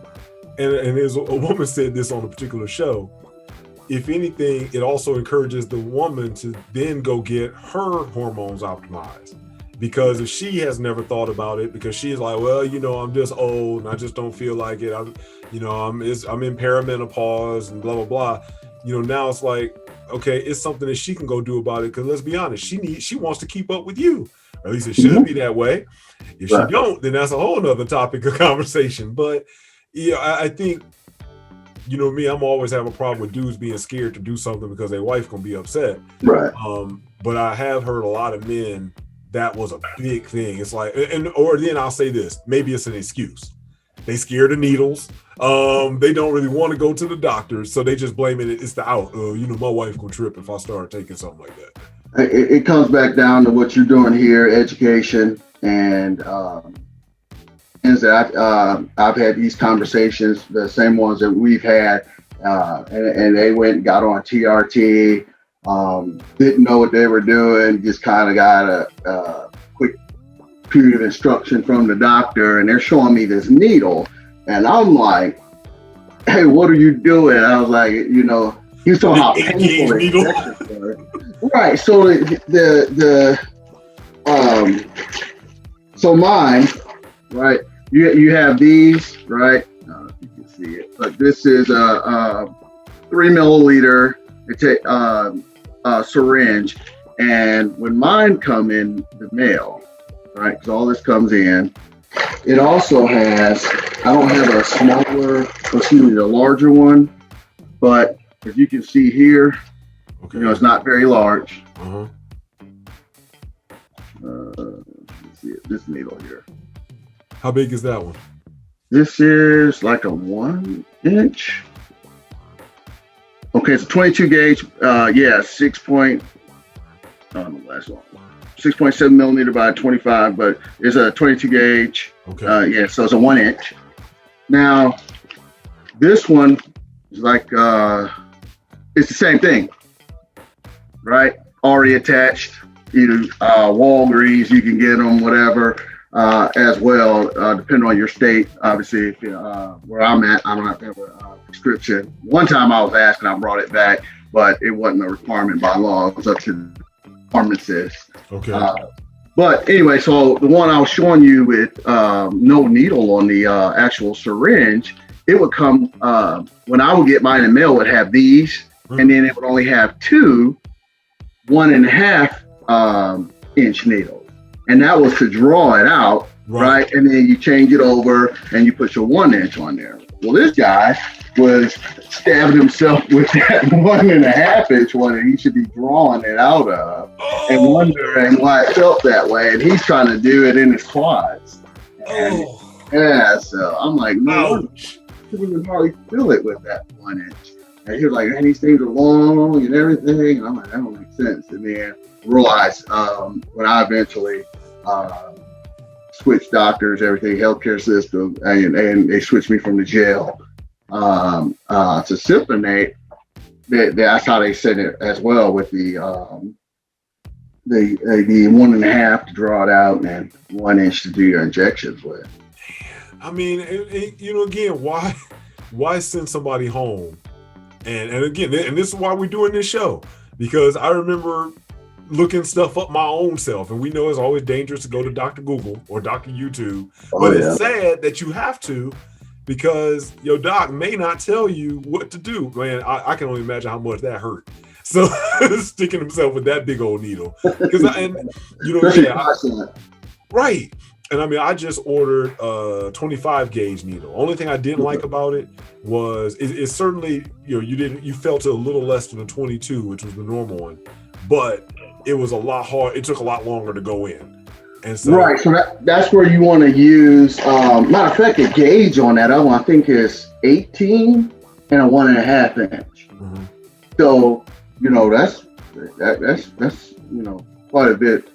And there's a woman said this on a particular show. If anything, it also encourages the woman to then go get her hormones optimized. Because if she has never thought about it, because she's like, well, I'm just old and I just don't feel like it. I'm in perimenopause and blah, blah, blah. now it's like, okay, it's something that she can go do about it. Because let's be honest, she wants to keep up with you. Or at least it should be that way. If she don't, then that's a whole nother topic of conversation. But I think, me, I'm always have a problem with dudes being scared to do something because their wife gonna be upset. Right. But I have heard a lot of men that was a big thing. It's like, or then I'll say this, maybe it's an excuse. They scared of needles. They don't really want to go to the doctor, so they just blame it's the out. My wife gonna trip if I start taking something like that. It comes back down to what you're doing here, education, and things that I've had these conversations, the same ones that we've had, and they went and got on TRT, didn't know what they were doing, just kind of got a quick period of instruction from the doctor, and they're showing me this needle, and I'm like, hey, what are you doing? I was like, he was talking about painful injections were. Right. So so mine, right? You have these, right? I don't know if you can see it, but this is a 3 milliliter syringe, and when mine come in the mail, right? Because all this comes in. It also has. I don't have a smaller, the larger one, but as you can see here, it's not very large. Let's see it, this needle here. How big is that one? This is like a 1 inch. Okay, it's a 22 gauge. 6.7 millimeter by 25, but it's a 22 gauge. Okay. So it's a 1 inch. Now, this one is like, it's the same thing, right? Already attached, either Walgreens, you can get them, whatever, as well, depending on your state. Obviously, if where I'm at, I don't have to have a prescription. One time I was asked and I brought it back, but it wasn't a requirement by law. It was up to the pharmacist. Okay. But anyway, so the one I was showing you with no needle on the actual syringe, it would come, when I would get mine in the mail, it would have these, and then it would only have 2 1.5 inch needles. And that was to draw it out, right? And then you change it over and you put your 1 inch on there. Well, this guy was stabbing himself with that 1.5 inch one, and he should be drawing it out of and wondering why it felt that way. And he's trying to do it in his quads. And so I'm like, no, you can hardly feel it with that 1 inch. And he was like, man, these things are long and everything. And I'm like, that don't make sense. And then realized when I eventually switched doctors, everything, healthcare system, and they switched me from the jail to Sympionate. That's how they said it as well, with the 1.5 to draw it out and 1 inch to do your injections with. I mean, again, why send somebody home? And again, and this is why we're doing this show, because I remember looking stuff up my own self, and we know it's always dangerous to go to Dr. Google or Dr. YouTube, but it's sad that you have to, because your doc may not tell you what to do. Man, I can only imagine how much that hurt. So sticking himself with that big old needle, right. And I mean, I just ordered a 25 gauge needle. Only thing I didn't like about it was it's certainly, you felt it a little less than a 22, which was the normal one, but it was a lot hard. It took a lot longer to go in. And so, right. So that's where you want to use, matter of fact, the gauge on that other one, I think is 18 and a 1.5 inch. Mm-hmm. So, that's quite a bit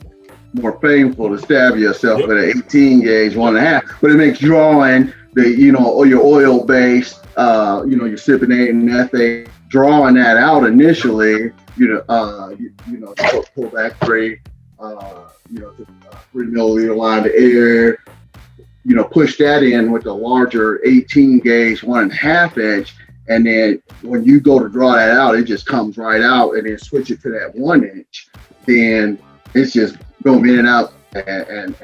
more painful to stab yourself with an 18 gauge 1.5, but it makes drawing your oil based, your Cypionate and that thing, drawing that out initially, pull back 3 milliliter line of air, push that in with the larger 18 gauge 1.5 inch, and then when you go to draw that out, it just comes right out, and then switch it to that 1 inch, then it's just going in and out, and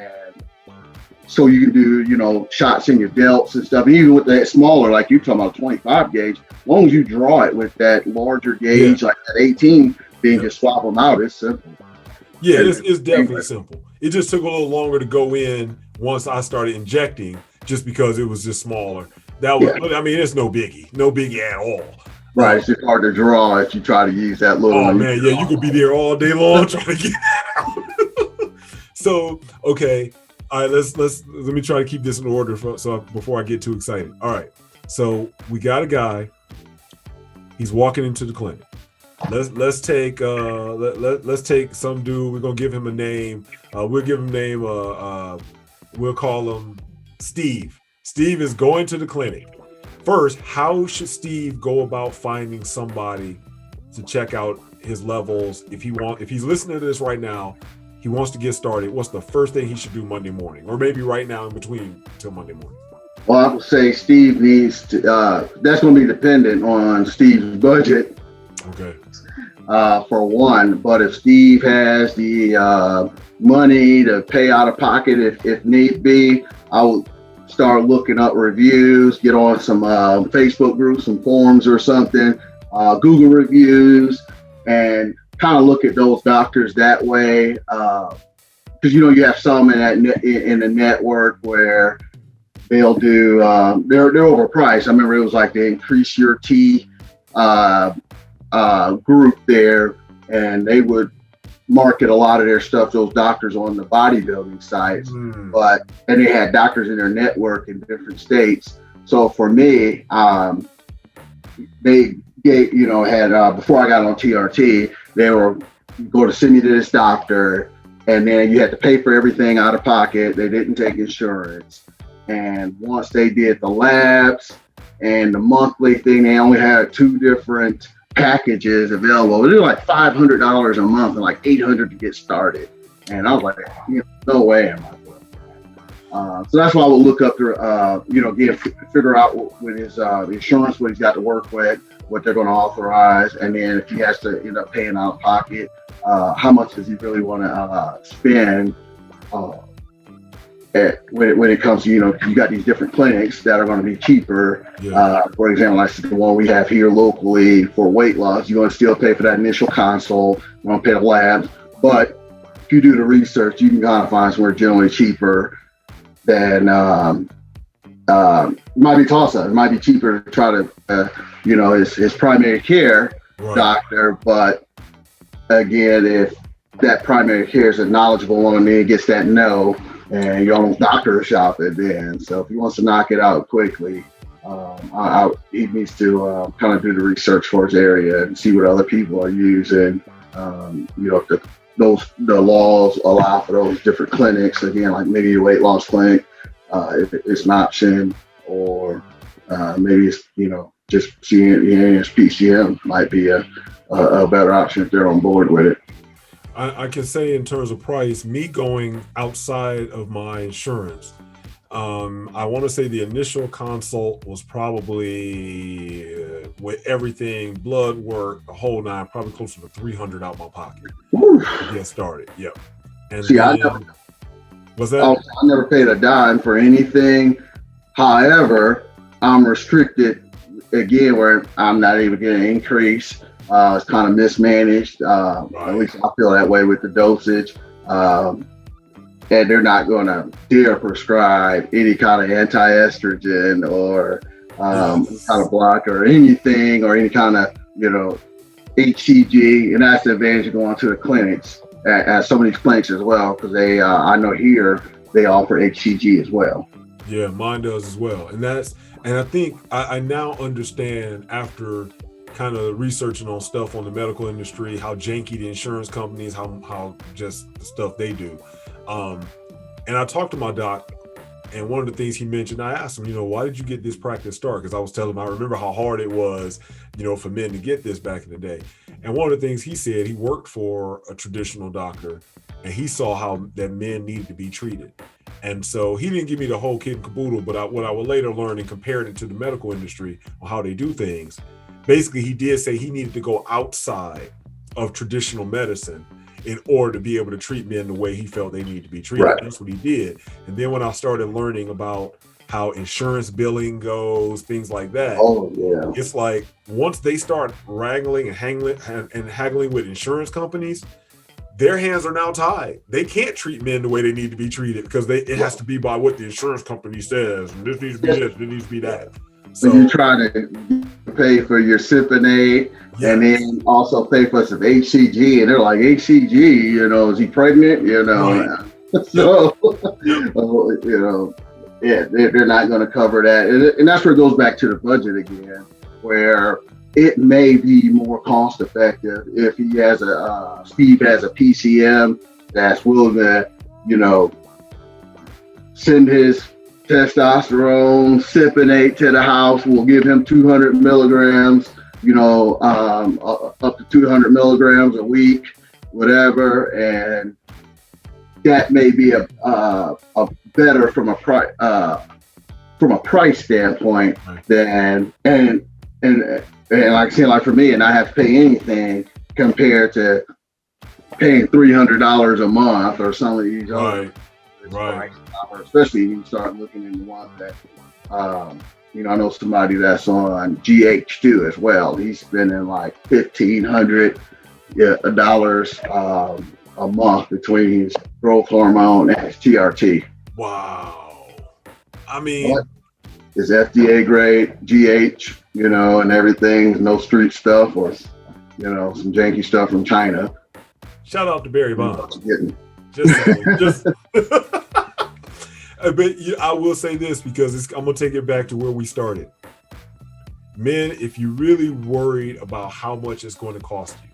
so you can do, shots in your delts and stuff. Even with that smaller, like you're talking about 25 gauge, as long as you draw it with that larger gauge, like that 18, then just swap them out. It's simple. Yeah, it's definitely simple. It just took a little longer to go in once I started injecting, just because it was just smaller. That was, I mean, it's no biggie at all. Right, it's just hard to draw if you try to use that little. Oh man, yeah, you could be there all day long trying to get that out. So, okay, all right, let me try to keep this in order before I get too excited. All right, so we got a guy. He's walking into the clinic. Let's take some dude. We're gonna give him a name. We'll give him a name. We'll call him Steve. Steve is going to the clinic. First, how should Steve go about finding somebody to check out his levels? If he's listening to this right now, he wants to get started. What's the first thing he should do Monday morning, or maybe right now in between till Monday morning? Well, I would say Steve needs to. That's going to be dependent on Steve's budget. Okay. For one, but if Steve has the money to pay out of pocket if need be, I would start looking up reviews, get on some Facebook groups, some forums or something, Google reviews, and kind of look at those doctors that way. Because you have some in the network where they'll do they're overpriced. I remember it was like the Increase Your T group there, and they would market a lot of their stuff, those doctors, on the bodybuilding sites. And they had doctors in their network in different states. So for me, they had before I got on TRT, they were going to send me to this doctor, and then you had to pay for everything out of pocket. They didn't take insurance. And once they did the labs and the monthly thing, they only had 2 different packages available. They were like $500 a month and like $800 to get started. And I was like, no way am I doing that. So that's why I would look up to, figure out with his insurance, what he's got to work with, what they're going to authorize. And then if he has to end up paying out of pocket, how much does he really want to spend when it comes to, you got these different clinics that are going to be cheaper. For example, like the one we have here locally for weight loss, you're going to still pay for that initial consult, you're going to pay the labs, but if you do the research, you can kind of find somewhere generally cheaper than, it might be toss-up. It might be cheaper to try to, his primary care doctor, but again, if that primary care is knowledgeable on me and gets that no, and you're almost doctor shopping then. So if he wants to knock it out quickly, he needs to kind of do the research for his area and see what other people are using. If the laws allow for those different clinics, again, like maybe a weight loss clinic, if it's an option, or maybe it's, just seeing PCM might be a better option if they're on board with it. I can say in terms of price, me going outside of my insurance, I want to say the initial consult was probably with everything, blood work, the whole nine, probably closer to $300 out of my pocket to get started. Yep. And see, I never paid a dime for anything. However, I'm restricted again where I'm not even getting an increase. It's kind of mismanaged. At least I feel that way with the dosage. And they're not going to dare prescribe any kind of anti-estrogen or kind of blocker or anything, or any kind of, HCG. And that's the advantage of going to the clinics, at some of these clinics as well, because I know here they offer HCG as well. Yeah, mine does as well. And I think I now understand, after kind of researching on stuff on the medical industry, how janky the insurance companies, how just the stuff they do. And I talked to my doc, and one of the things he mentioned, I asked him, why did you get this practice started? Because I was telling him, I remember how hard it was, for men to get this back in the day. And one of the things he said, he worked for a traditional doctor, and he saw how that men needed to be treated. And so he didn't give me the whole kit and caboodle, but what I would later learn and compared it to the medical industry on how they do things. Basically, he did say he needed to go outside of traditional medicine in order to be able to treat men the way he felt they needed to be treated. Right. That's what he did. And then when I started learning about how insurance billing goes, things like that, Oh yeah. it's like once they start wrangling and haggling with insurance companies, their hands are now tied. They can't treat men the way they need to be treated because it has to be by what the insurance company says. And this needs to be this, this needs to be that. So you try to pay for your Cypionate, yes. and then also pay for some HCG, and they're like, HCG, you know, is he pregnant? You know, right. So you know, yeah, they're not going to cover that, and that's where it goes back to the budget again, where it may be more cost effective if he has Steve has a PCM that's willing to, you know, send his testosterone Cypionate to the house. We'll give him 200 milligrams, you know, up to 200 milligrams a week, whatever, and that may be a better from a price standpoint than and like I said, like for me, and I have to pay anything compared to paying $300 a month or some of these other right. Especially when you start looking into ones that, you know, I know somebody that's on GH2 as well. He's spending like $1,500 a month between his growth hormone and his TRT. Wow. I mean, it's FDA grade, GH, you know, and everything. No street stuff or, you know, some janky stuff from China. Shout out to Barry Bonds. Just but I will say this because I'm going to take it back to where we started. Men, if you're really worried about how much it's going to cost you,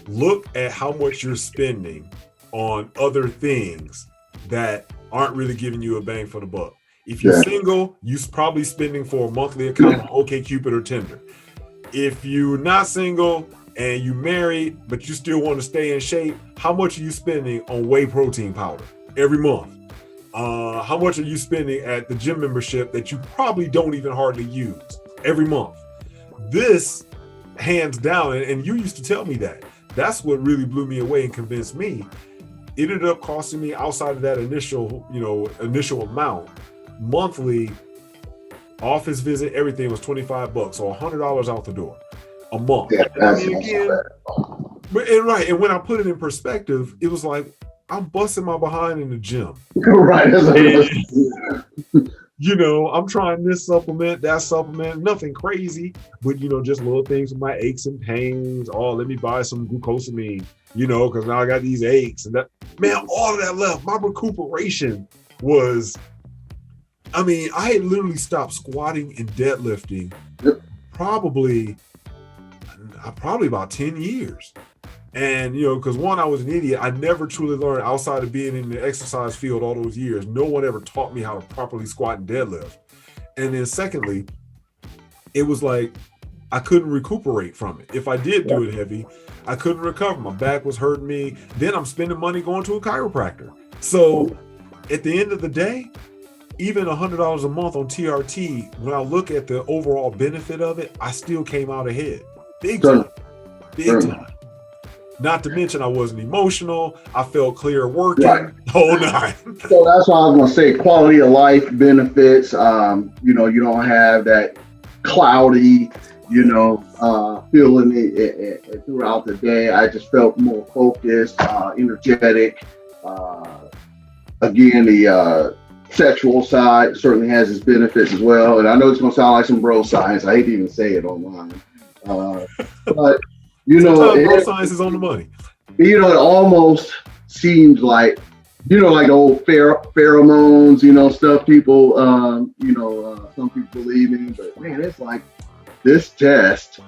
look at how much you're spending on other things that aren't really giving you a bang for the buck. If you're single, you're probably spending for a monthly account on OkCupid or Tinder. If you're not single and you married, but you still want to stay in shape, how much are you spending on whey protein powder every month? How much are you spending at the gym membership that you probably don't even hardly use every month? This, hands down, and you used to tell me that. That's what really blew me away and convinced me. It ended up costing me, outside of that initial amount, monthly office visit, everything was $25, so $100 out the door a month. Yeah, that's and when I put it in perspective, it was like I'm busting my behind in the gym. Right. You know, I'm trying this supplement, that supplement, nothing crazy, but, you know, just little things with my aches and pains. Oh, let me buy some glucosamine, you know, because now I got these aches and that. Man, all of that left. My recuperation was, I mean, I had literally stopped squatting and deadlifting probably about 10 years. And, you know, because one, I was an idiot. I never truly learned outside of being in the exercise field all those years. No one ever taught me how to properly squat and deadlift. And then secondly, it was like I couldn't recuperate from it. If I did do it heavy, I couldn't recover. My back was hurting me. Then I'm spending money going to a chiropractor. So at the end of the day, even $100 a month on TRT, when I look at the overall benefit of it, I still came out ahead. Big time. Not to mention I wasn't emotional. I felt clear working the whole night. So that's why I was going to say quality of life benefits. You know, you don't have that cloudy, you know, feeling it throughout the day. I just felt more focused, energetic. Again, the sexual side certainly has its benefits as well. And I know it's going to sound like some bro science. I hate to even say it online. But you know, bro science is on the money. You know, it almost seems like, you know, like the old pheromones, you know, stuff people, some people believe in. But man, it's like this test.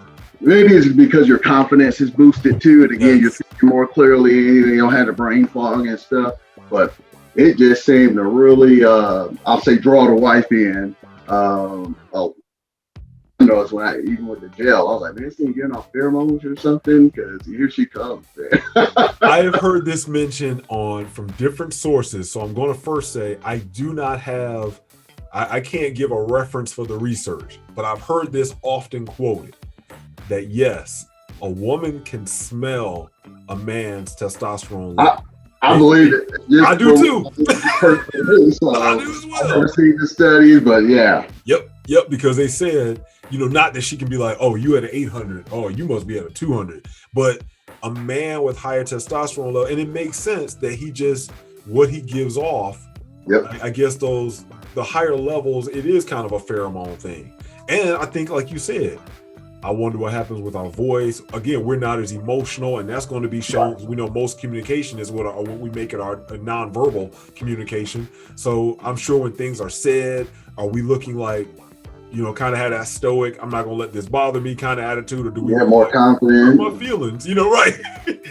Maybe it's because your confidence is boosted too, and again, you're thinking more clearly. You don't have the brain fog and stuff. But it just seemed to really, I'll say, draw the wife in. You know, it's when I even went to jail, I was like, man, this thing getting off pheromones or something, because here she comes. I have heard this mentioned from different sources, so I'm going to first say I do not have, I can't give a reference for the research, but I've heard this often quoted, that yes, a woman can smell a man's testosterone I, level. I believe it. I do too. So, I do as I've well. never seen the studies, but yeah. Yep, because they said, not that she can be like, oh, you at an 800, oh, you must be at a 200, but a man with higher testosterone level, and it makes sense that what he gives off, I guess the higher levels, it is kind of a pheromone thing. And I think, like you said, I wonder what happens with our voice. Again, we're not as emotional, and that's going to be shown because we know most communication is what we make it our nonverbal communication. So I'm sure when things are said, are we looking like, kind of had that stoic, I'm not going to let this bother me kind of attitude, or do we more confident? My feelings, right?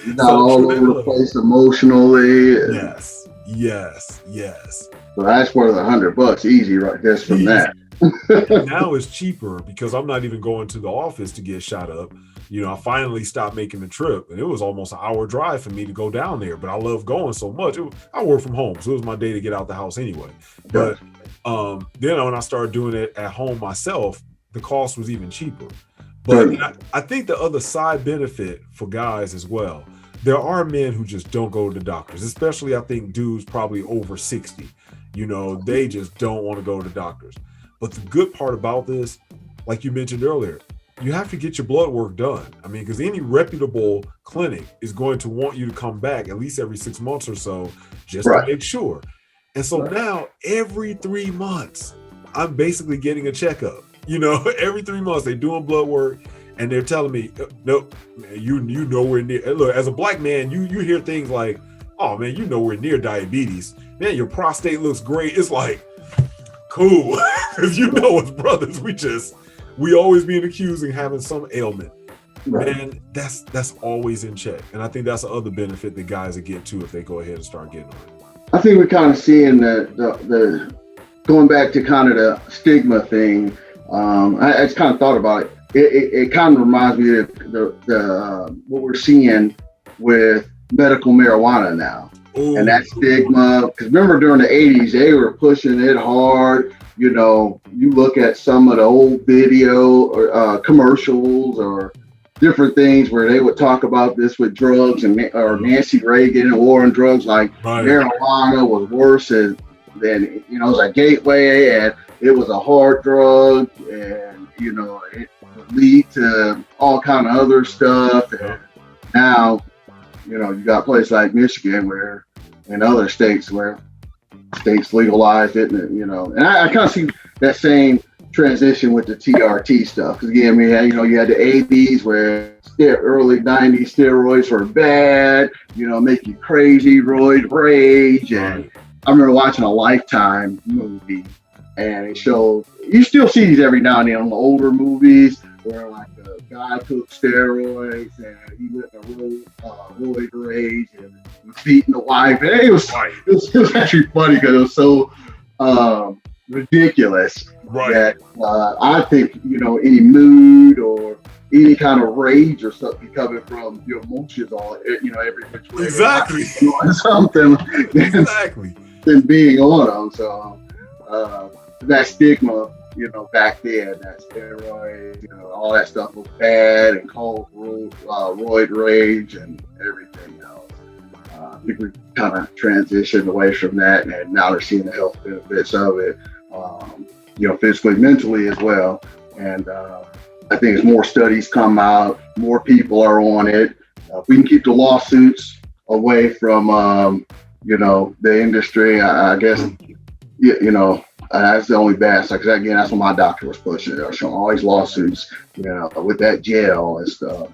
Not all over the place emotionally. Yes. So that's worth $100 easy, right? Just from that. Now it's cheaper because I'm not even going to the office to get shot up. I finally stopped making the trip, and it was almost an hour drive for me to go down there, but I love going so much. I work from home, so it was my day to get out the house anyway. But then when I started doing it at home myself, the cost was even cheaper. But I think the other side benefit for guys as well, there are men who just don't go to the doctors, especially I think dudes probably over 60. They just don't want to go to the doctors. But the good part about this, like you mentioned earlier, you have to get your blood work done. I mean, because any reputable clinic is going to want you to come back at least every 6 months or so just to make sure. And so now every 3 months, I'm basically getting a checkup. Every 3 months they're doing blood work and they're telling me, nope, man, you nowhere near. Look, as a black man, you hear things like, oh man, you nowhere near diabetes. Man, your prostate looks great. It's like, cool. Because as brothers, we always being accused of having some ailment. Man, that's always in check. And I think that's the other benefit that guys will get too if they go ahead and start getting on it. I think we're kind of seeing the going back to kind of the stigma thing. I just kind of thought about it. It kind of reminds me of the what we're seeing with medical marijuana now. Ooh. And that stigma, because remember during the 80s, they were pushing it hard. You look at some of the old video or commercials or different things where they would talk about this with drugs or Nancy Reagan and war on drugs, like marijuana was worse than it was a gateway and it was a hard drug and, it would lead to all kind of other stuff. And now, you got places like Michigan and other states where states legalized it, and I kind of see that same transition with the TRT stuff. Because again, you had the 80s where early 90s steroids were bad, make you crazy, roid rage. And I remember watching a Lifetime movie, and it showed, you still see these every now and then on the older movies, where like a guy took steroids and he went in a roid rage and was beating the wife. And it was actually funny because it was so ridiculous that I think, any mood or any kind of rage or something coming from your emotions all, every which way. Exactly. Something than being on them. So that stigma, back then, that steroids, all that stuff was bad and called roid rage and everything else. I think we kind of transitioned away from that, and now they're seeing the health benefits of it, physically, mentally as well. And I think as more studies come out, more people are on it. If we can keep the lawsuits away from, the industry, I guess, that's the only bad stuff. Because again, that's what my doctor was pushing. They're showing all these lawsuits, with that gel and stuff,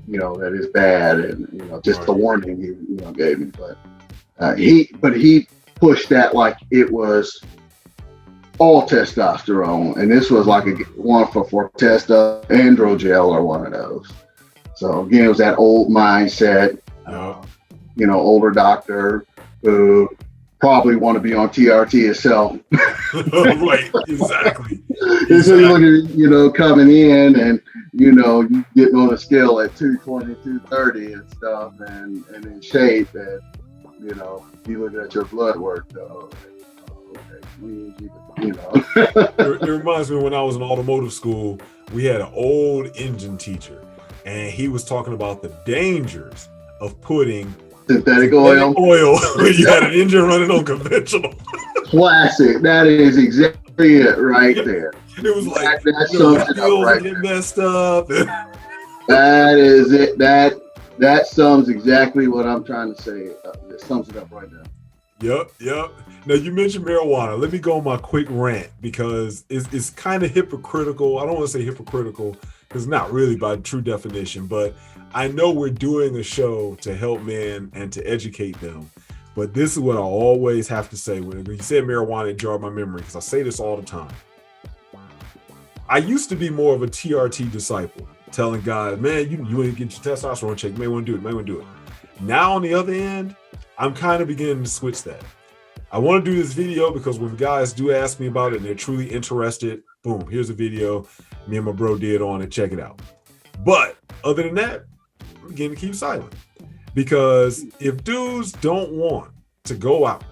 that is bad, and just the warning he gave me. But he pushed that like it was all testosterone, and this was like one for testo androgel or one of those. So again, it was that old mindset, older doctor who probably want to be on TRT itself. Right, exactly. And so you look at, coming in and, you getting on a scale at 220, 230 and stuff and in shape, and, you look at your blood work though. It reminds me when I was in automotive school, we had an old engine teacher. and he was talking about the dangers of putting synthetic oil when you had an engine running on conventional. Classic. That is exactly it right there. It was like that sums it up right get messed up. That is it. That sums exactly what I'm trying to say. That sums it up right now. Yep. Now you mentioned marijuana. Let me go on my quick rant because it's kind of hypocritical. I don't want to say hypocritical because it's not really by true definition, but I know we're doing a show to help men and to educate them. But this is what I always have to say. When you said marijuana, it jarred my memory because I say this all the time. I used to be more of a TRT disciple, telling guys, man, you want to get your testosterone checked. You may want to do it. Now on the other end, I'm kind of beginning to switch that. I want to do this video because when guys do ask me about it and they're truly interested, boom, here's a video me and my bro did on it. Check it out. But other than that, I'm beginning to keep silent. Because if dudes don't want to go out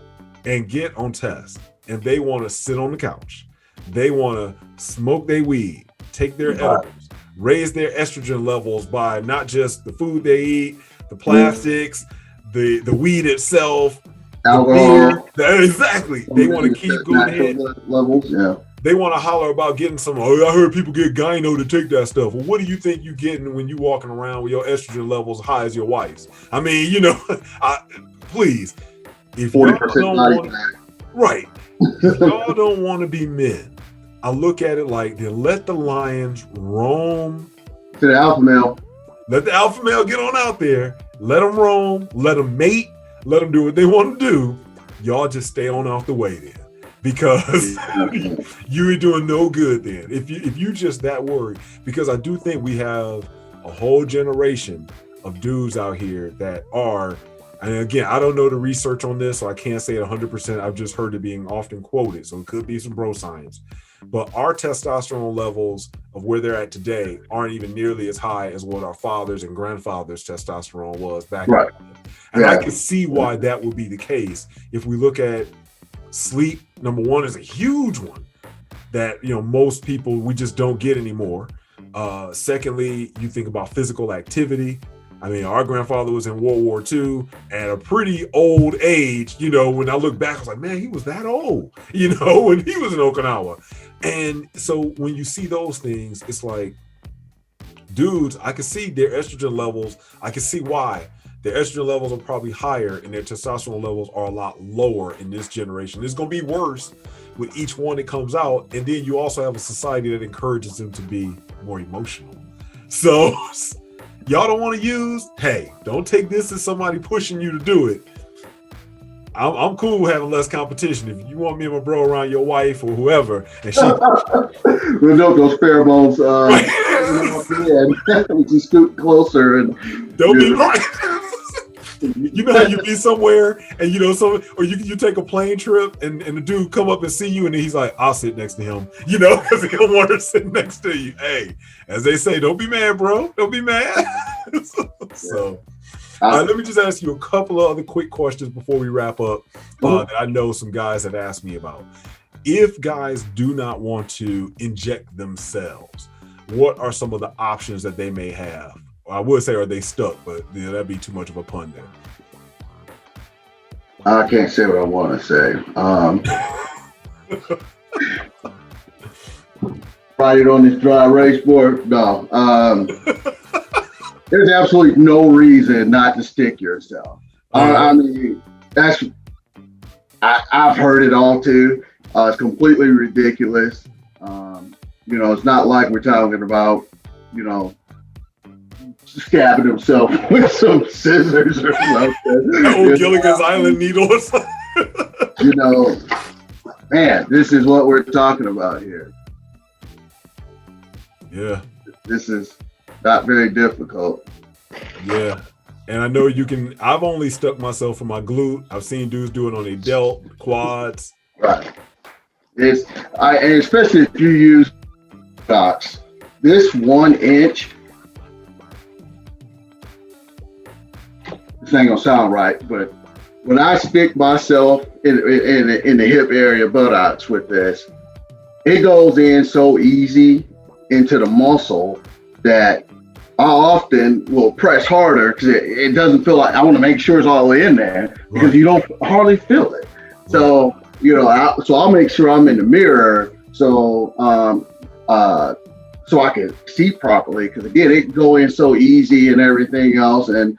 and get on tests and they want to sit on the couch, they want to smoke their weed, take their edibles, raise their estrogen levels by not just the food they eat, the plastics, the weed itself, alcohol. Exactly. They want to keep going ahead. Levels, yeah. They want to holler about getting some, I heard people get gyno to take that stuff. Well, what do you think you're getting when you walking around with your estrogen levels high as your wife's? I mean, please, if y'all don't want, right, if y'all don't want to be men, I look at it like they let the lions roam to the alpha male. Let the alpha male get on out there. Let them roam. Let them mate. Let them do what they want to do. Y'all just stay on off the way then. Because you ain't doing no good then. If you just that worried, because I do think we have a whole generation of dudes out here that are, and again, I don't know the research on this, so I can't say it 100%. I've just heard it being often quoted, so it could be some bro science. But our testosterone levels of where they're at today aren't even nearly as high as what our fathers and grandfathers' testosterone was back then. And I can see why that would be the case if we look at sleep. Number one is a huge one that most people we just don't get anymore. Secondly, you think about physical activity. I mean, our grandfather was in World War II at a pretty old age. When I look back, I was like, man, he was that old, when he was in Okinawa. And so when you see those things, it's like, dudes, I can see their estrogen levels. I can see why. Their estrogen levels are probably higher and their testosterone levels are a lot lower in this generation. It's going to be worse with each one that comes out. And then you also have a society that encourages them to be more emotional. So y'all don't want to use, hey, don't take this as somebody pushing you to do it. I'm cool with having less competition. If you want me and my bro around your wife or whoever, and she we know those pheromones we just scoot closer and don't be right. You know how you be somewhere and or you take a plane trip and the dude come up and see you and he's like, I'll sit next to him, because he don't want to sit next to you. Hey, as they say, don't be mad, bro. Don't be mad. So let me just ask you a couple of other quick questions before we wrap up that I know some guys have asked me about. If guys do not want to inject themselves, what are some of the options that they may have? I would say, are they stuck? But that'd be too much of a pun there. I can't say what I want to say. Ride it on this dry race board? No. There's absolutely no reason not to stick yourself. I mean, I've heard it all too. It's completely ridiculous. It's not like we're talking about, stabbing himself with some scissors or something. Old Gilligan's Island needles. Man, this is what we're talking about here. Yeah. This is not very difficult. Yeah. And I know I've only stuck myself in my glute. I've seen dudes do it on their delt, quads. Right. And especially if you use stocks. This 1 inch, this ain't gonna sound right, but when I stick myself in the hip area, buttocks with this, it goes in so easy into the muscle that I often will press harder because it doesn't feel like I want to make sure it's all the way in there because Right. you don't hardly feel it. So, so I'll make sure I'm in the mirror so so I can see properly because again, it go in so easy and everything else. And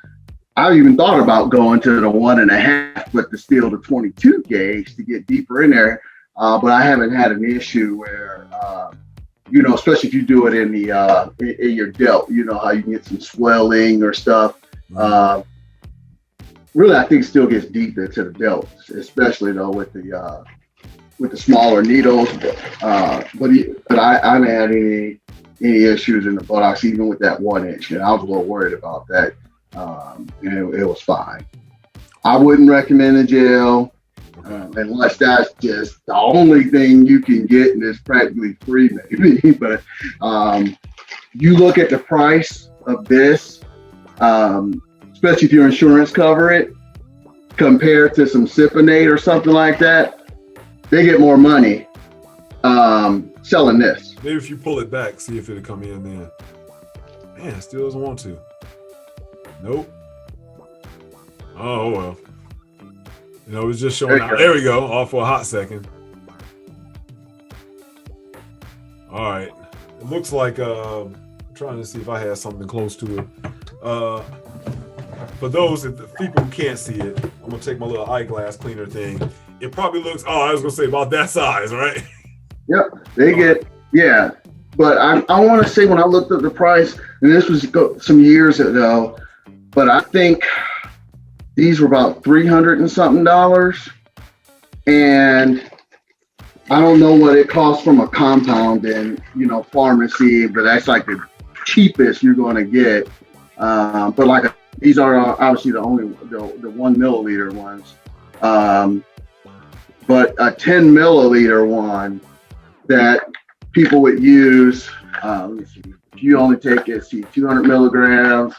I even thought about going to the 1.5, but to steal the 22 gauge to get deeper in there. But I haven't had an issue where, especially if you do it in the in your delt, how you can get some swelling or stuff. Really, I think it still gets deep into the delts, especially though with the smaller needles. But I haven't had any issues in the buttocks, even with that 1 inch, and I was a little worried about that. And it was fine. I wouldn't recommend a gel. Unless that's just the only thing you can get and it's practically free, maybe. But you look at the price of this, especially if your insurance cover it, compared to some Siponate or something like that, they get more money selling this. Maybe if you pull it back, see if it'll come in there. Man, it still doesn't want to. Nope. Oh, well. It's just showing out. There we go. Off for a hot second. All right. It looks like I'm trying to see if I have something close to it. For those people who can't see it, I'm gonna take my little eyeglass cleaner thing. It probably looks. Oh, I was gonna say about that size, right? Yep. They get But I want to say when I looked at the price, and this was some years ago, but I think these were about $300 and something, and I don't know what it costs from a compound in pharmacy, but that's like the cheapest you're going to get. But like these are obviously the 1 milliliter ones, but a 10 milliliter one that people would use. Let me see. If you only take 200 milligrams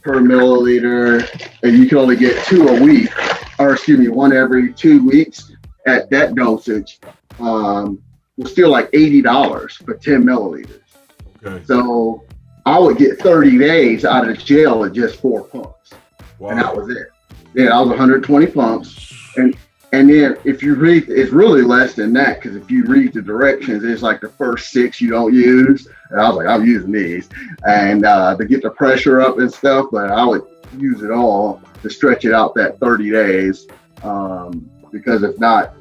per milliliter, and you can only get 2 a week, or excuse me, 1 every 2 weeks at that dosage, was still like $80 for 10 milliliters. Okay. So I would get 30 days out of the gel at just 4 pumps. Wow. And that was it. Yeah, that was 120 pumps. And then if you read, it's really less than that, because if you read the directions, it's like the first 6 you don't use. And I was like, I'm using these. And to get the pressure up and stuff, but I would use it all to stretch it out that 30 days. Because if not,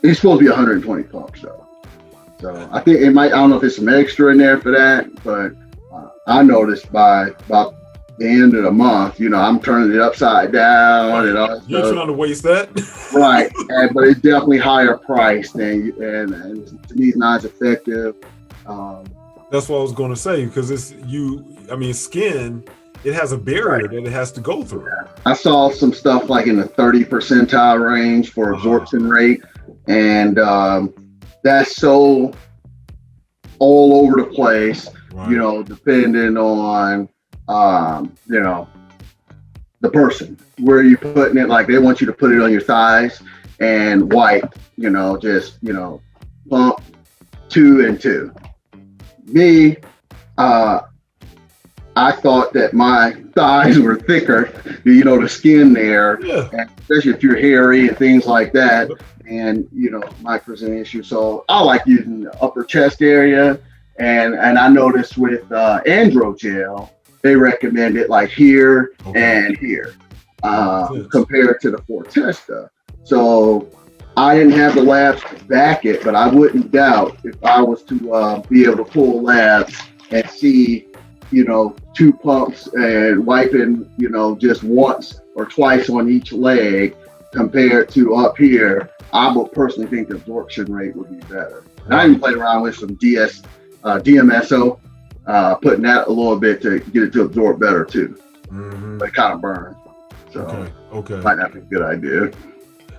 it's supposed to be 120 pumps though. So I think I don't know if there's some extra in there for that, but I noticed by about the end of the month, I'm turning it upside down and all that. You're trying to waste that, right? But it's definitely higher priced, and to me, it's not as effective. That's what I was going to say, because skin, it has a barrier that it has to go through. Yeah. I saw some stuff like in the 30 percentile range for absorption rate, and that's so all over the place. Right. Depending on the person, where you putting it. Like they want you to put it on your thighs and wipe, just pump 2 and 2. Me, I thought that my thighs were thicker, the skin there, yeah. And especially if you're hairy and things like that, and might present an issue. So I like using the upper chest area, and I noticed with Androgel, they recommend it like here and here, compared to the Fortesta. So I didn't have the labs to back it, but I wouldn't doubt if I was to be able to pull labs and see, 2 pumps and wiping, just once or twice on each leg compared to up here, I would personally think the absorption rate would be better. And I even played around with some DMSO. Putting that a little bit to get it to absorb better too. Mm-hmm. But it kind of burns. So okay. Might not be a good idea.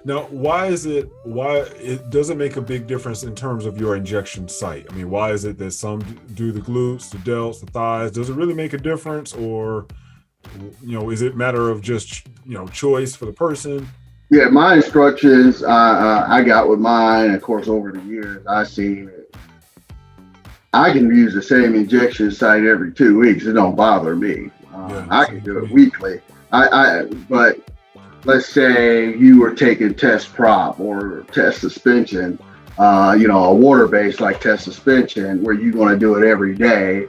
Now, why it doesn't make a big difference in terms of your injection site? I mean, why is it that some do the glutes, the delts, the thighs? Does it really make a difference, or is it a matter of just choice for the person? Yeah, my instructions I got with mine, of course, over the years I seen it. I can use the same injection site every 2 weeks. It don't bother me. Yeah, I can same do for it me. weekly. But let's say you were taking test prop or test suspension, a water-based like test suspension, where you're going to do it every day,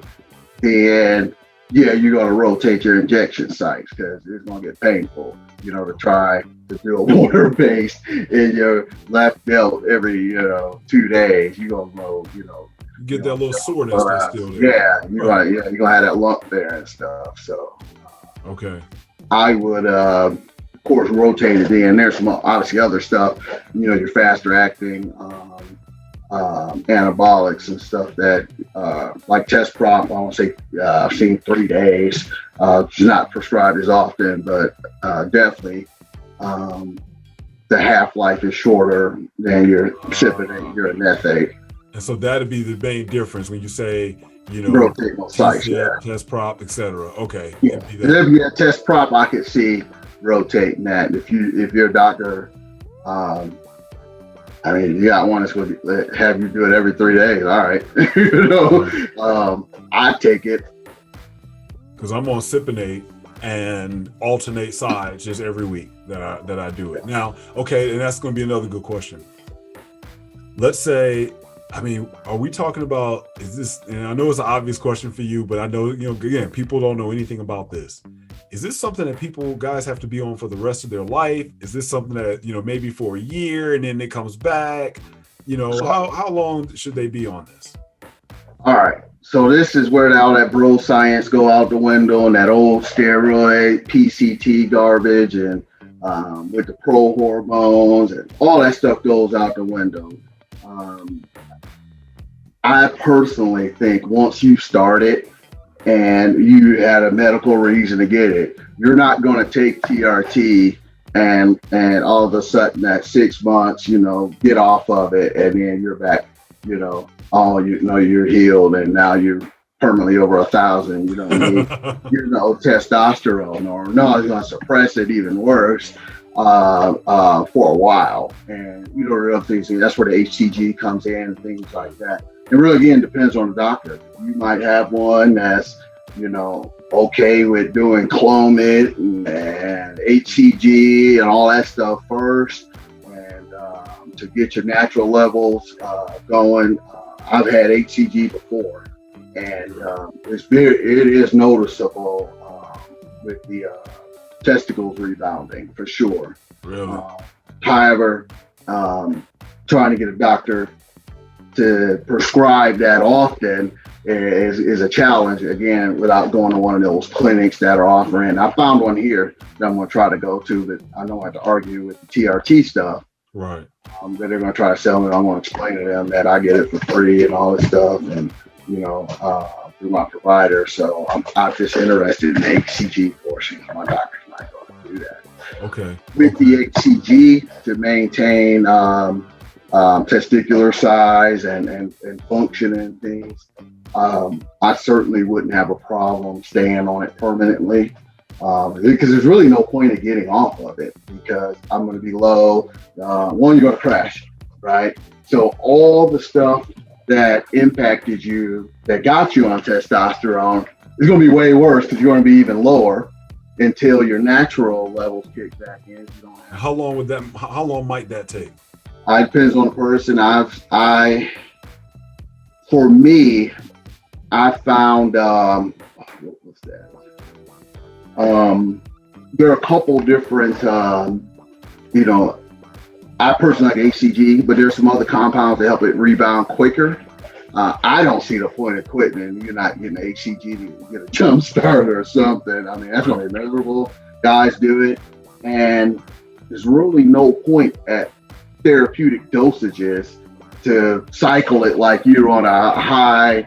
then yeah, you're going to rotate your injection sites because it's going to get painful, to try to do a water-based in your left belt every, 2 days. You're going to go, You get that little soreness that's but, still there. yeah, Right. you're gonna have that lump there and stuff. So Okay. I would, of course, rotate it in. There's some obviously other stuff, your faster acting anabolics and stuff that, like test prop. I want to say I've seen 3 days. It's not prescribed as often, but definitely the half life is shorter than your cypionate, your nethate. And so that'd be the main difference when you say, Rotate both sides, yeah. T-zip, test prop, etc. Okay. Yeah, It'd be and that. if you have test prop, I could see rotating that. If your doctor, you got one that's going to have you do it every 3 days. All right, I take it. Because I'm on Cypionate and alternate sides just every week that I do it. Now, okay, and that's going to be another good question. Let's say, are we talking about, is this, and I know it's an obvious question for you, but I know, again, people don't know anything about this. Is this something that guys have to be on for the rest of their life? Is this something that, maybe for a year and then it comes back? How long should they be on this? All right. So this is where all that bro science go out the window and that old steroid PCT garbage and with the Prohormones and all that stuff goes out the window. I personally think once you start it and you had a medical reason to get it, you're not going to take TRT and all of a sudden that 6 months, get off of it and then you're back, you're healed and now you're permanently over 1,000. You don't need, testosterone or no, it's going to suppress it even worse for a while. And the real things, that's where the HCG comes in and things like that. It really, again, depends on the doctor. You might have one that's, okay with doing Clomid and HCG and all that stuff first, and to get your natural levels going. I've had HCG before, and it is noticeable with the testicles rebounding for sure. Really? However, trying to get a doctor to prescribe that often is a challenge, again, without going to one of those clinics that are offering. I found one here that I'm going to try to go to, but I know I have to argue with the TRT stuff. Right. That they're going to try to sell me. I'm going to explain to them that I get it for free and all this stuff, and through my provider. So I'm just interested in the HCG portion. My doctor's not going to do that. Okay. With the HCG to maintain testicular size and function and things, I certainly wouldn't have a problem staying on it permanently, because there's really no point of getting off of it because I'm going to be low. One, you're going to crash, right? So all the stuff that impacted you, that got you on testosterone, is going to be way worse because you're going to be even lower until your natural levels kick back in. You don't have How long might that take? It depends on the person. For me, I found, what was that? There are a couple different, I personally like HCG, but there's some other compounds that help it rebound quicker. I don't see the point of quitting and you're not getting HCG to get a jump start or something. That's going to be miserable. Guys do it. And there's really no point at therapeutic dosages to cycle it like you're on a high,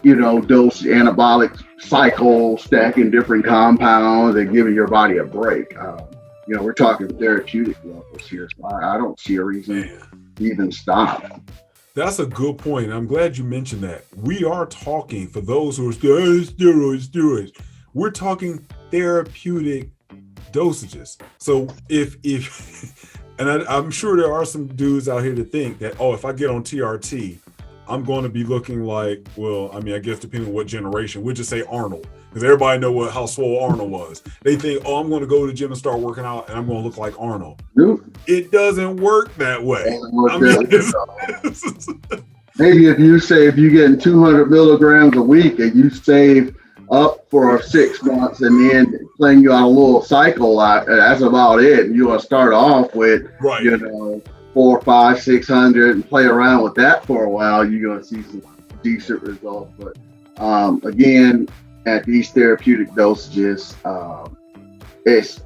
dose anabolic cycle, stacking different compounds and giving your body a break. We're talking therapeutic levels here. So I don't see a reason to even stop. That's a good point. I'm glad you mentioned that. We are talking, for those who are steroids. We're talking therapeutic dosages. So if and I'm sure there are some dudes out here that think that, if I get on TRT, I'm going to be looking like, well, I mean, I guess depending on what generation, we'll just say Arnold, because everybody know how swole Arnold was. They think, oh, I'm going to go to the gym and start working out, and I'm going to look like Arnold. Nope. It doesn't work that way. Maybe if you're getting 200 milligrams a week and you save up for 6 months and then playing you on a little cycle, that's about it. You want to start off with, right, 400, 500, 600 and play around with that for a while. You're going to see some decent results. But again, at these therapeutic dosages, it's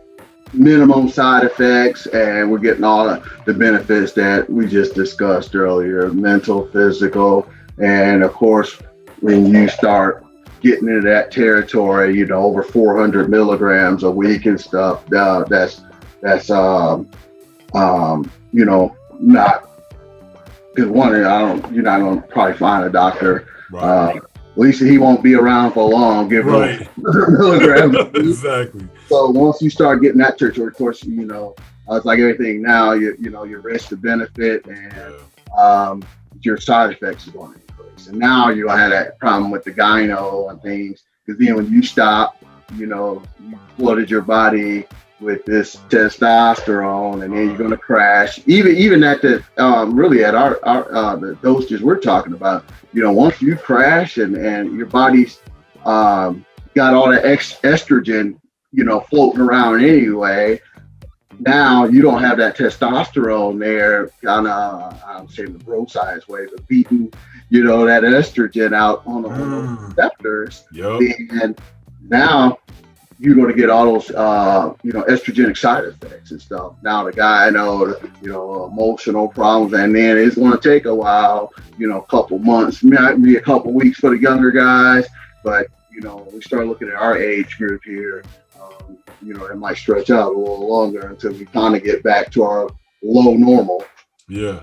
minimum side effects, and we're getting all the benefits that we just discussed earlier: mental, physical, and of course, when you start getting into that territory, over 400 milligrams a week and stuff, that's not, because one, you're not going to probably find a doctor. Right. At least he won't be around for long. Give him milligrams. Exactly. So once you start getting that territory, of course, it's like everything now. Your risk to benefit and your side effects are going to increase. And now you're gonna have that problem with the gyno and things, because then when you stop, you flooded your body with this testosterone, and then you're gonna crash. Even at the really at our the dosages we're talking about, once you crash and your body's got all that estrogen, floating around anyway. Now you don't have that testosterone there, kind of, I'm saying the bro science way, but beating, that estrogen out on the receptors. Yep. And now you're going to get all those, estrogenic side effects and stuff. Now the guy, emotional problems, and then it's going to take a while, a couple months, might be a couple weeks for the younger guys, but we start looking at our age group here. It might stretch out a little longer until we kind of get back to our low normal. Yeah.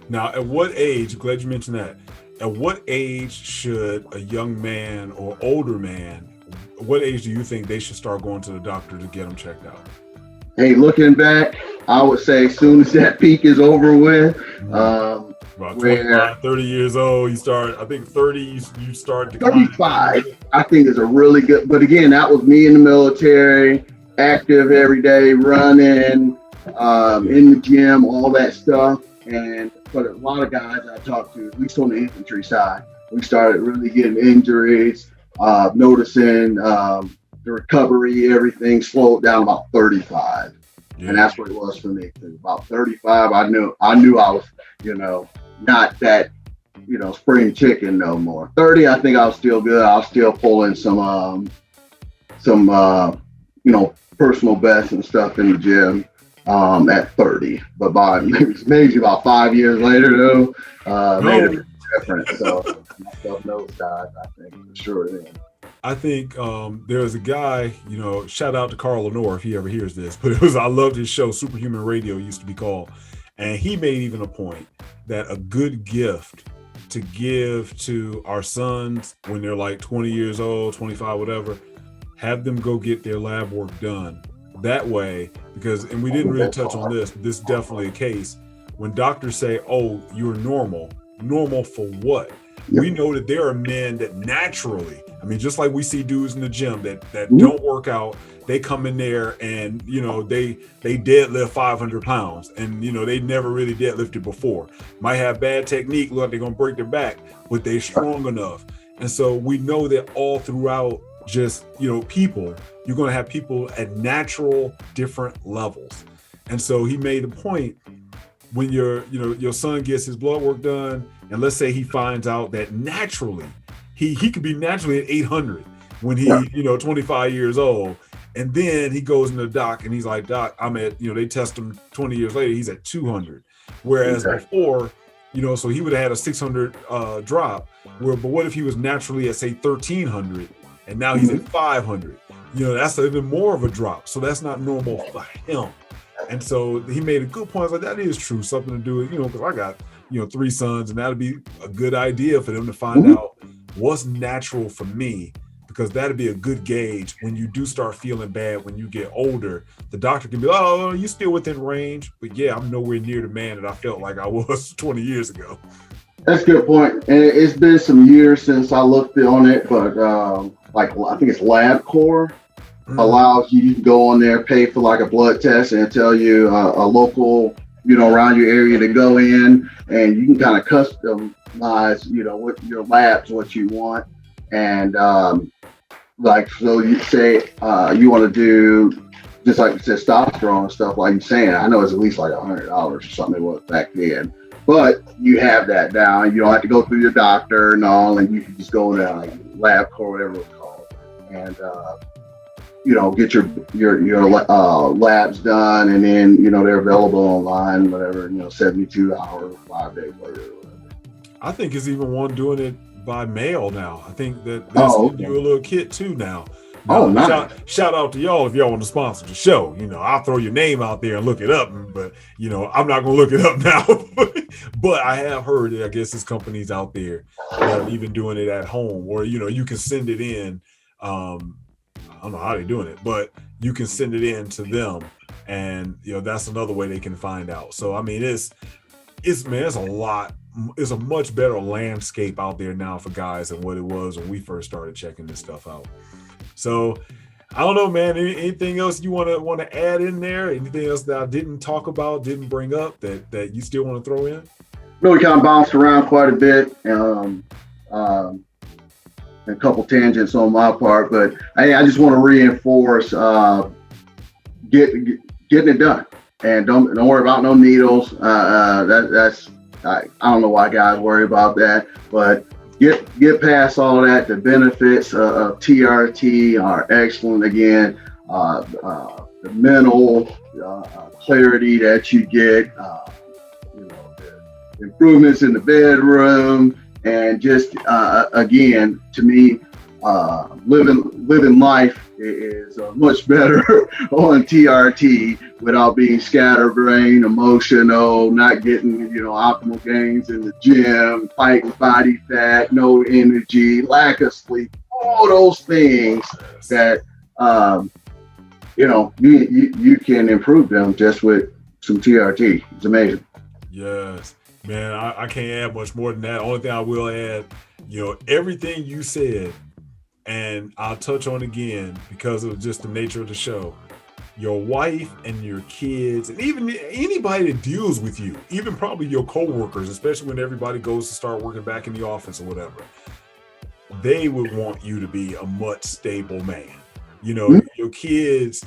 Now, at what age, glad you mentioned that, at what age should a young man or older man, what age do you think they should start going to the doctor to get them checked out? Hey, looking back, I would say as soon as that peak is over with, about 25, 30 years old, you start, I think 30, you start to 35, I think is a really good, but again, that was me in the military, active every day, running, in the gym, all that stuff. But a lot of guys I talked to, at least on the infantry side, we started really getting injuries, noticing the recovery, everything slowed down about 35. Yeah. And that's what it was for me. About 35, I knew I was, not that, spring chicken no more. 30, I think I was still good. I was still pulling some personal bests and stuff in the gym at 30. But by maybe about 5 years later, though, made a big difference. So myself nosedive, I think, for sure. Then. I think there's a guy, shout out to Carl Lenore if he ever hears this, but I loved his show, Superhuman Radio used to be called. And he made even a point that a good gift to give to our sons when they're like 20 years old, 25, whatever, have them go get their lab work done. That way, and we didn't really touch on this, but this is definitely a case, when doctors say, oh, you're normal for what? Yep. We know that there are men that naturally, just like we see dudes in the gym that don't work out, they come in there and, they deadlift 500 pounds and, they never really deadlifted before. Might have bad technique, look like they're going to break their back, but they're strong enough. And so we know that all throughout just, people, you're going to have people at natural different levels. And so he made a point when your son gets his blood work done, and let's say he finds out that naturally, he could be naturally at 800 when he, 25 years old. And then he goes in the doc and he's like, doc, I'm at, they test him 20 years later, he's at 200. Whereas before, so he would have had a 600 drop. But what if he was naturally at, say, 1300 and now he's at 500? That's even more of a drop. So that's not normal for him. And so he made a good point. I was like, that is true. Something to do with, because I got, 3 sons, and that'd be a good idea for them to find out what's natural for me, because that'd be a good gauge when you do start feeling bad when you get older. The doctor can be, oh, you're still within range, but yeah, I'm nowhere near the man that I felt like I was 20 years ago. That's a good point. And it's been some years since I looked on it, but like I think it's LabCorp allows you to go on there, pay for like a blood test, and tell you a local, around your area to go in, and you can kind of customize, what your labs, what you want, and like so you say you want to do just like testosterone and stuff like you're saying. I know it's at least like $100 or something it was back then. But you have that now. You don't have to go through your doctor and all, and you can just go to like LabCorp, whatever it's called, and get your labs done, and then they're available online, whatever, 72 hours, 5 days later. I think it's even one doing it by mail now. I think that they're sending you a little kit too now. Nice. Shout out to y'all if y'all want to sponsor the show. I'll throw your name out there and look it up, but I'm not gonna look it up now. But I have heard that I guess there's companies out there that are even doing it at home, or you can send it in. I don't know how they're doing it, but you can send it in to them, and that's another way they can find out. So I mean, it's a lot. It's a much better landscape out there now for guys than what it was when we first started checking this stuff out. So I don't know, man. Anything else you want to add in there? Anything else that I didn't talk about, didn't bring up that you still want to throw in? No, we kind of bounced around quite a bit. A couple tangents on my part, but I just want to reinforce getting it done, and don't worry about no needles. That's I don't know why guys worry about that, but get past all of that. The benefits of TRT are excellent. Again, the mental clarity that you get, the improvements in the bedroom, and just again, to me, living life is much better on TRT without being scatterbrained, emotional, not getting optimal gains in the gym, fighting body fat, no energy, lack of sleep, all those things that you can improve them just with some TRT. It's amazing. Yes, man. I can't add much more than that. Only thing I will add, everything you said. And I'll touch on again because of just the nature of the show. Your wife and your kids, and even anybody that deals with you, even probably your coworkers, especially when everybody goes to start working back in the office or whatever, they would want you to be a much stable man. Your kids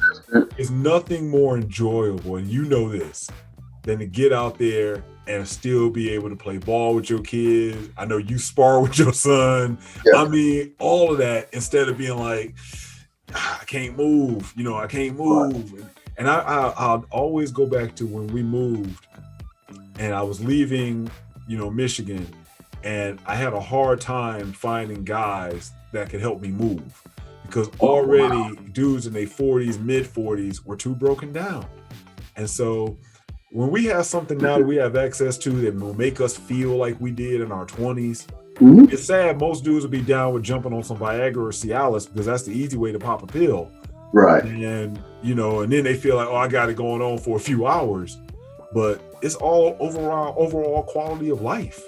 is nothing more enjoyable, and this, than to get out there and still be able to play ball with your kids. I know you spar with your son. Yeah. I mean, all of that, instead of being like, I can't move, I can't move. Right. And I'll always go back to when we moved and I was leaving, Michigan, and I had a hard time finding guys that could help me move because already dudes in their 40s, mid 40s were too broken down. And so when we have something now that we have access to that will make us feel like we did in our 20s, it's sad most dudes will be down with jumping on some Viagra or Cialis because that's the easy way to pop a pill. Right. And, and then they feel like, I got it going on for a few hours. But it's all overall quality of life.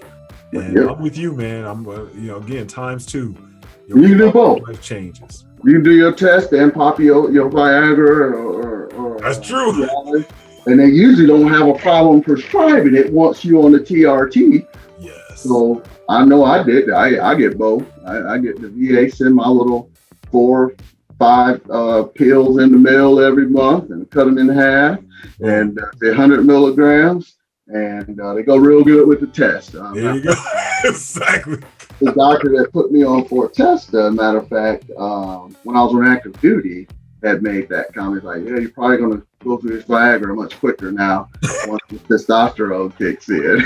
And I'm with you, man. I'm, again, times two. You can do both. Life changes. You can do your test and pop your Viagra or that's true. Cialis. And they usually don't have a problem prescribing it once you're on the TRT. Yes. So I know I did. I get both. I get the VA send my little 4, 5 pills in the mail every month and cut them in half, and they're 100 milligrams, and they go real good with the test. There you go. Exactly. The doctor that put me on for a test, matter of fact, when I was on active duty, had made that comment like, yeah, you're probably going to go through this Viagra much quicker now once the testosterone kicks in.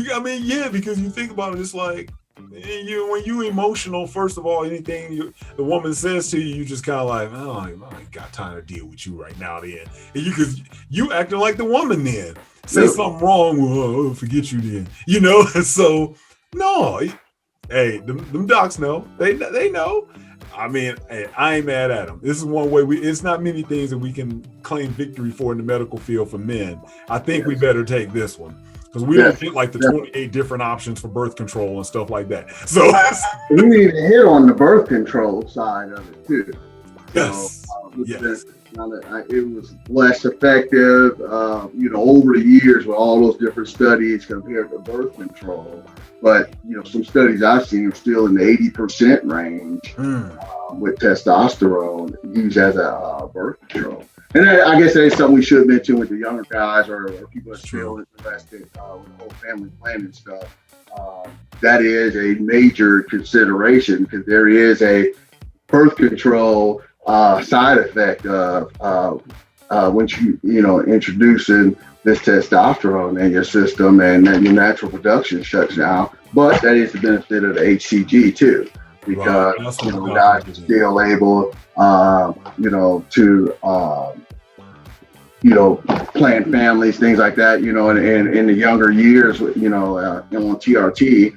I mean, yeah, because you think about it, it's like, when you emotional, first of all, anything the woman says to you, you just kind of like, I ain't got time to deal with you right now then. And you acting like the woman then. Say something wrong, well, forget you then. So, no. Hey, them docs know. They know. I mean, hey, I ain't mad at them. This is one way it's not many things that we can claim victory for in the medical field for men. I think we better take this one. because we don't get like the 28 different options for birth control and stuff like that. So we need to hit on the birth control side of it too. Yes. It was less effective, over the years with all those different studies compared to birth control. But, some studies I've seen are still in the 80% range with testosterone used as a birth control. And I guess that's something we should mention with the younger guys or people that are still interested with the whole family planning stuff. That is a major consideration because there is a birth control side effect of when introducing this testosterone in your system, and then your natural production shuts down. But that is the benefit of the HCG too, because guys are still able, to plan families, things like that. And in the younger years, on TRT,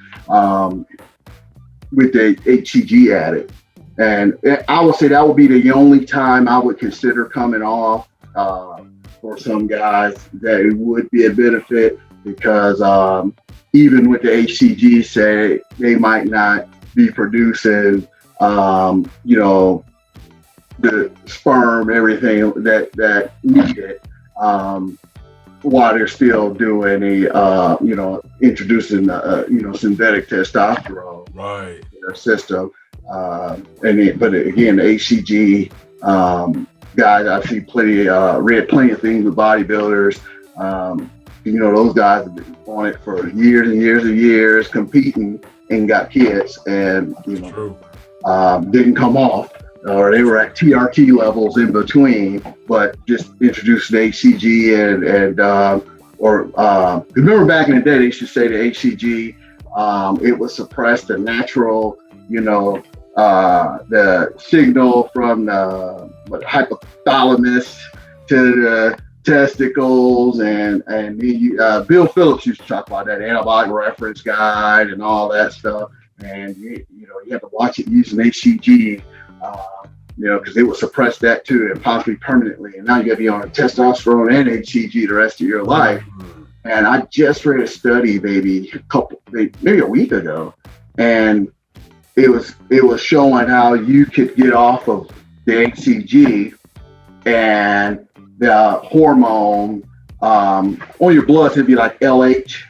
with the HCG added. And I would say that would be the only time I would consider coming off for some guys that it would be a benefit, because even with the HCG, say they might not be producing, the sperm, everything that needed, while they're still doing introducing synthetic testosterone in their system. But again, the HCG guys, I've seen read plenty of things with bodybuilders. Those guys have been on it for years and years and years, competing and got kids, and didn't come off, or they were at TRT levels in between, but just introduced the HCG remember back in the day they used to say the HCG it would suppress the natural, the signal from the hypothalamus to the testicles, and Bill Phillips used to talk about that antibiotic reference guide and all that stuff. And you have to watch it using HCG, because it will suppress that too, and possibly permanently. And now you got to be on a testosterone and HCG the rest of your life. And I just read a study maybe a week ago, and it was showing how you could get off of the HCG and the hormone on your blood. It'd be like LH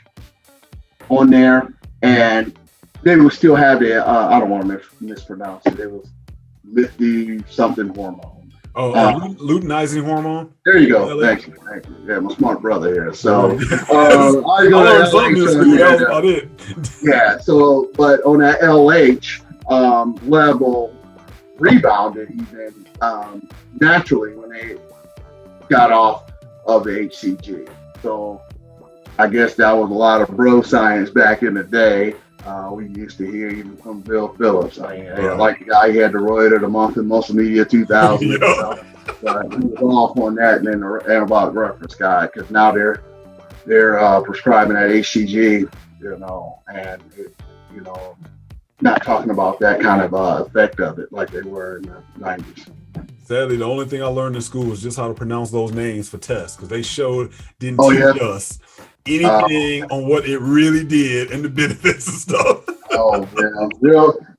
on there, and they will still have the I don't want to mispronounce it. It was lithium something hormone. Luteinizing hormone. There you go. Thank you. Yeah, my smart brother here. So I learned something in school. That was about it. Yeah. So, but on that LH level rebounded even naturally when they got off of the HCG. So I guess that was a lot of bro science back in the day. We used to hear even from Bill Phillips. Like the guy, he had the Roy of the Month in Muscle Media 2000. But he was off on that, and then the antibiotic reference guide, because now they're prescribing that HCG, and not talking about that kind of effect of it like they were in the 90s. Sadly, the only thing I learned in school was just how to pronounce those names for tests, because they didn't teach us anything on what it really did and the benefits and stuff. Oh man,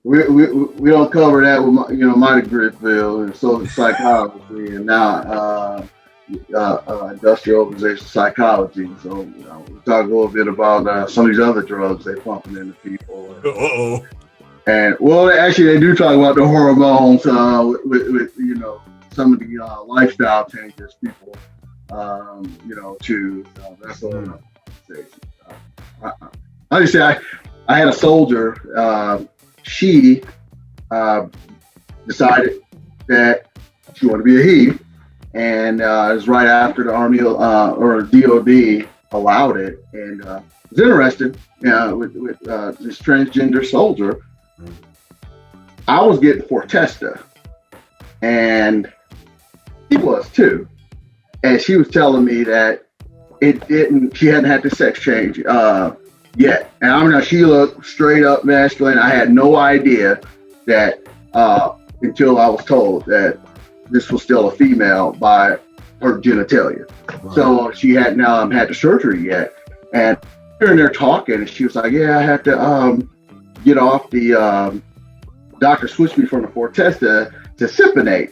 we don't cover that with my degree field and social psychology, and now industrial organization psychology. So we'll talk a little bit about some of these other drugs they're pumping into people. And actually, they do talk about the hormones with some of the lifestyle changes people to. That's what I'm saying. I just say I had a soldier. She decided that she wanted to be a he, and it was right after the Army or DOD allowed it, and was interested with this transgender soldier. I was getting Fortesta, and he was too. And she was telling me that she hadn't had the sex change yet. And she looked straight up masculine. I had no idea that until I was told that this was still a female by her genitalia. Right. So she hadn't had the surgery yet. And hearing her talking, and she was like, "Yeah, I had to get off the doctor switched me from the Fortesta to Cypionate,"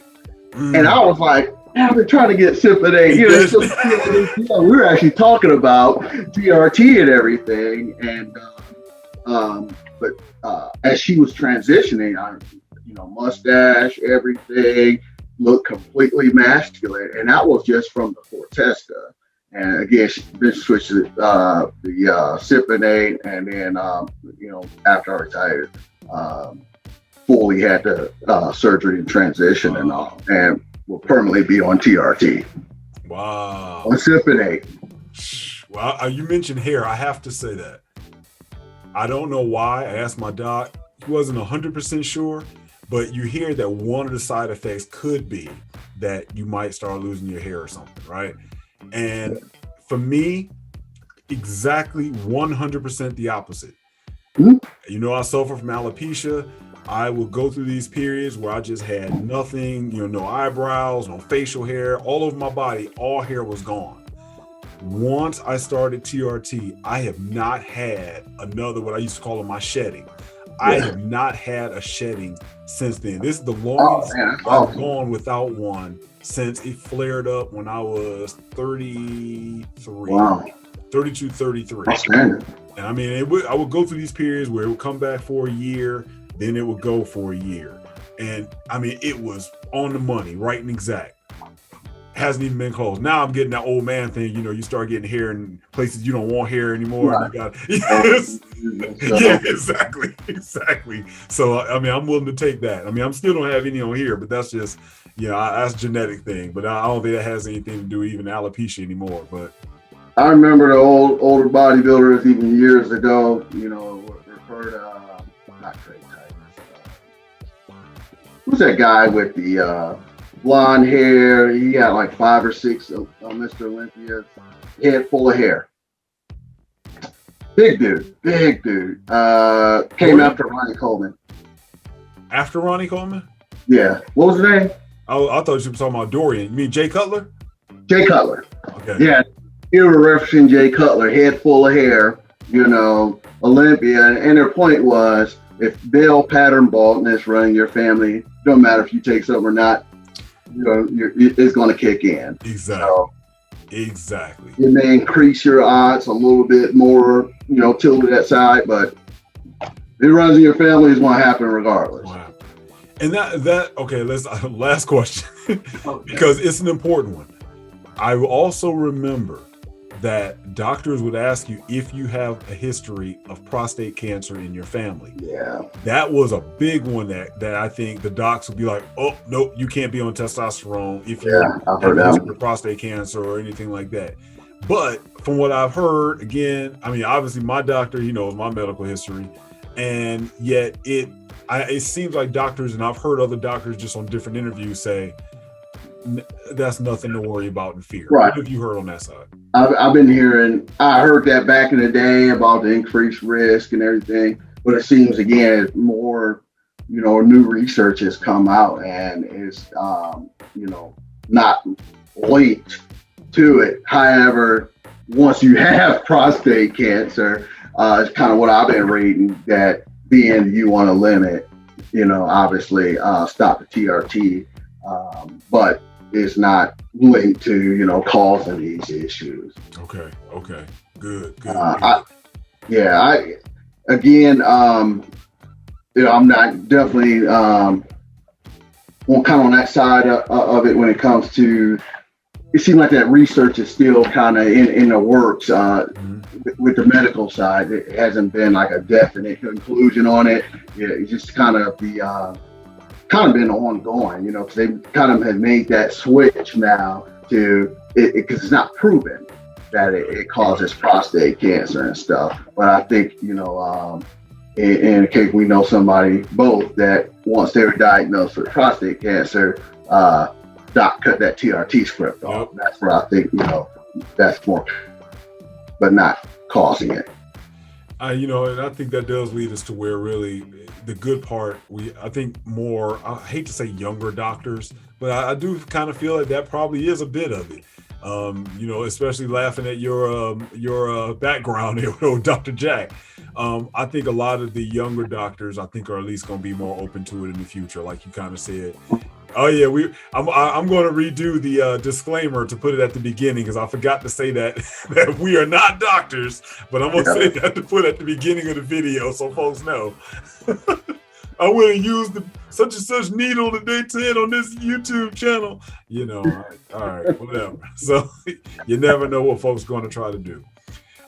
and I was like, "I've been trying to get Cypionate." You know, so, we were actually talking about TRT and everything, and but as she was transitioning, mustache, everything looked completely masculine, and that was just from the Fortesta. And again, she then switched to the Cypionate, and then after I retired, fully had the surgery and transition and all, and will permanently be on TRT. Wow. On Cypionate. Well, you mentioned hair. I have to say that. I don't know why. I asked my doc. He wasn't 100% sure, but you hear that one of the side effects could be that you might start losing your hair or something, right? And for me, exactly 100% the opposite. Mm-hmm. I suffer from alopecia. I would go through these periods where I just had nothing, no eyebrows, no facial hair, all over my body, all hair was gone. Once I started TRT, I have not had another, what I used to call my shedding. Yeah. I have not had a shedding since then. This is the longest I've gone without one since it flared up when I was 33. Wow. 32, 33. And I mean, I would go through these periods where it would come back for a year, then it would go for a year. And I mean, it was on the money, right and exact. Hasn't even been close. Now I'm getting that old man thing. You start getting hair in places you don't want hair anymore. Right. And you got, yes. Yeah, exactly. So I mean, I'm willing to take that. I mean, I'm still don't have any on here, but that's just, that's a genetic thing. But I don't think that has anything to do even alopecia anymore. But I remember the older bodybuilders even years ago. Referred not Craig Tigers. Who's that guy with the blonde hair? He had like 5 or 6 Mr. Olympia's, head full of hair. Big dude. Came after Ronnie Coleman. After Ronnie Coleman? Yeah. What was his name? I thought you were talking about Dorian. You mean Jay Cutler? Jay Cutler. Okay. Yeah. You were referencing Jay Cutler, head full of hair, Olympia. And their point was, if male pattern baldness running your family, don't matter if you take something or not, it's going to kick in. Exactly. So, exactly. It may increase your odds a little bit more, tilted that side, but it runs in your family is going to happen regardless. Wow. And okay, last question, because it's an important one. I also remember that doctors would ask you if you have a history of prostate cancer in your family. Yeah. That was a big one that I think the docs would be like, oh, no, you can't be on testosterone if you have a history of prostate cancer or anything like that. But from what I've heard, again, I mean, obviously my doctor, he knows my medical history, and yet it seems like doctors, and I've heard other doctors just on different interviews say, that's nothing to worry about and fear. Right. What have you heard on that side? I've been hearing, I heard that back in the day about the increased risk and everything, but it seems again more, new research has come out and is, not linked to it. However, once you have prostate cancer, it's kind of what I've been reading, that being you want to limit, obviously stop the TRT, but it's not linked to, causing these issues. Okay. Good. I'm not definitely on that side of it when it comes to, it seems like that research is still kind of in the works with the medical side. It hasn't been like a definite conclusion on it. It's just kind of been ongoing, because they kind of have made that switch now to it because it's not proven that it causes prostate cancer and stuff. But I think, in the case we know somebody both that once they were diagnosed with prostate cancer, doc cut that TRT script off. Yep. That's where I think, that's more, but not causing it. And I think that does lead us to where really the good part, I think more, I hate to say younger doctors, but I do kind of feel like that probably is a bit of it. You know, especially laughing at your background here with Dr. Jack. I think a lot of the younger doctors, I think, are at least going to be more open to it in the future, like you kind of said. Oh yeah, I'm going to redo the disclaimer to put it at the beginning because I forgot to say that that we are not doctors, but I'm going to say that to put at the beginning of the video so folks know. I wouldn't use the such and such needle that they said on this YouTube channel. You know, all right, whatever. So you never know what folks are going to try to do.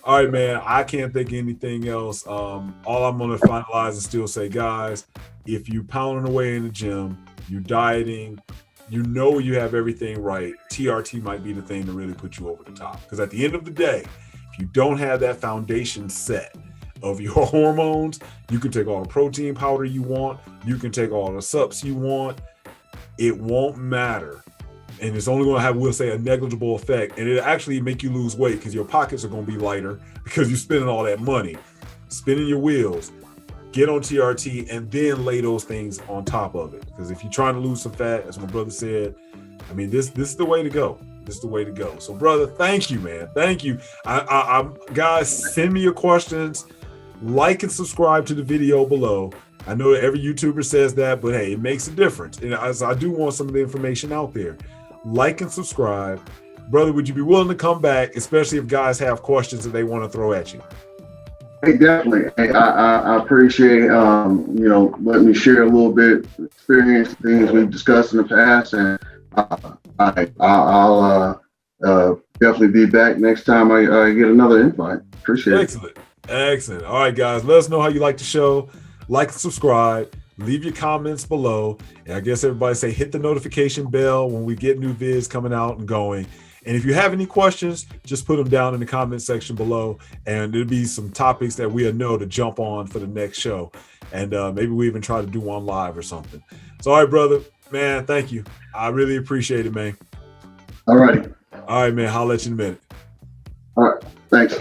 All right, man, I can't think of anything else. All I'm going to finalize and still say, guys, if you pounding away in the gym, you dieting, you know you have everything right, TRT might be the thing to really put you over the top. Because at the end of the day, if you don't have that foundation set of your hormones, you can take all the protein powder you want, you can take all the subs you want, it won't matter. And it's only going to have, we'll say, a negligible effect. And it'll actually make you lose weight because your pockets are going to be lighter because you're spending all that money, spinning your wheels. Get on TRT and then lay those things on top of it. Because if you're trying to lose some fat, as my brother said, I mean, this is the way to go. This is the way to go. So, brother, thank you, man. Thank you. Guys, send me your questions. Like and subscribe to the video below. I know every YouTuber says that, but hey, it makes a difference. And I do want some of the information out there. Like and subscribe. Brother, would you be willing to come back, especially if guys have questions that they want to throw at you? Hey, definitely. Hey, I appreciate you know, letting me share a little bit of experience, things we've discussed in the past, and I'll definitely be back next time I get another invite. Appreciate it. Excellent. All right, guys, let us know how you like the show. Like and subscribe. Leave your comments below. And I guess everybody say hit the notification bell when we get new vids coming out and going. And if you have any questions, just put them down in the comment section below, and there'll be some topics that we'll know to jump on for the next show. And maybe we even try to do one live or something. So, all right, brother, man, thank you. I really appreciate it, man. All righty. All right, man. I'll let you in a minute. All right. Thanks.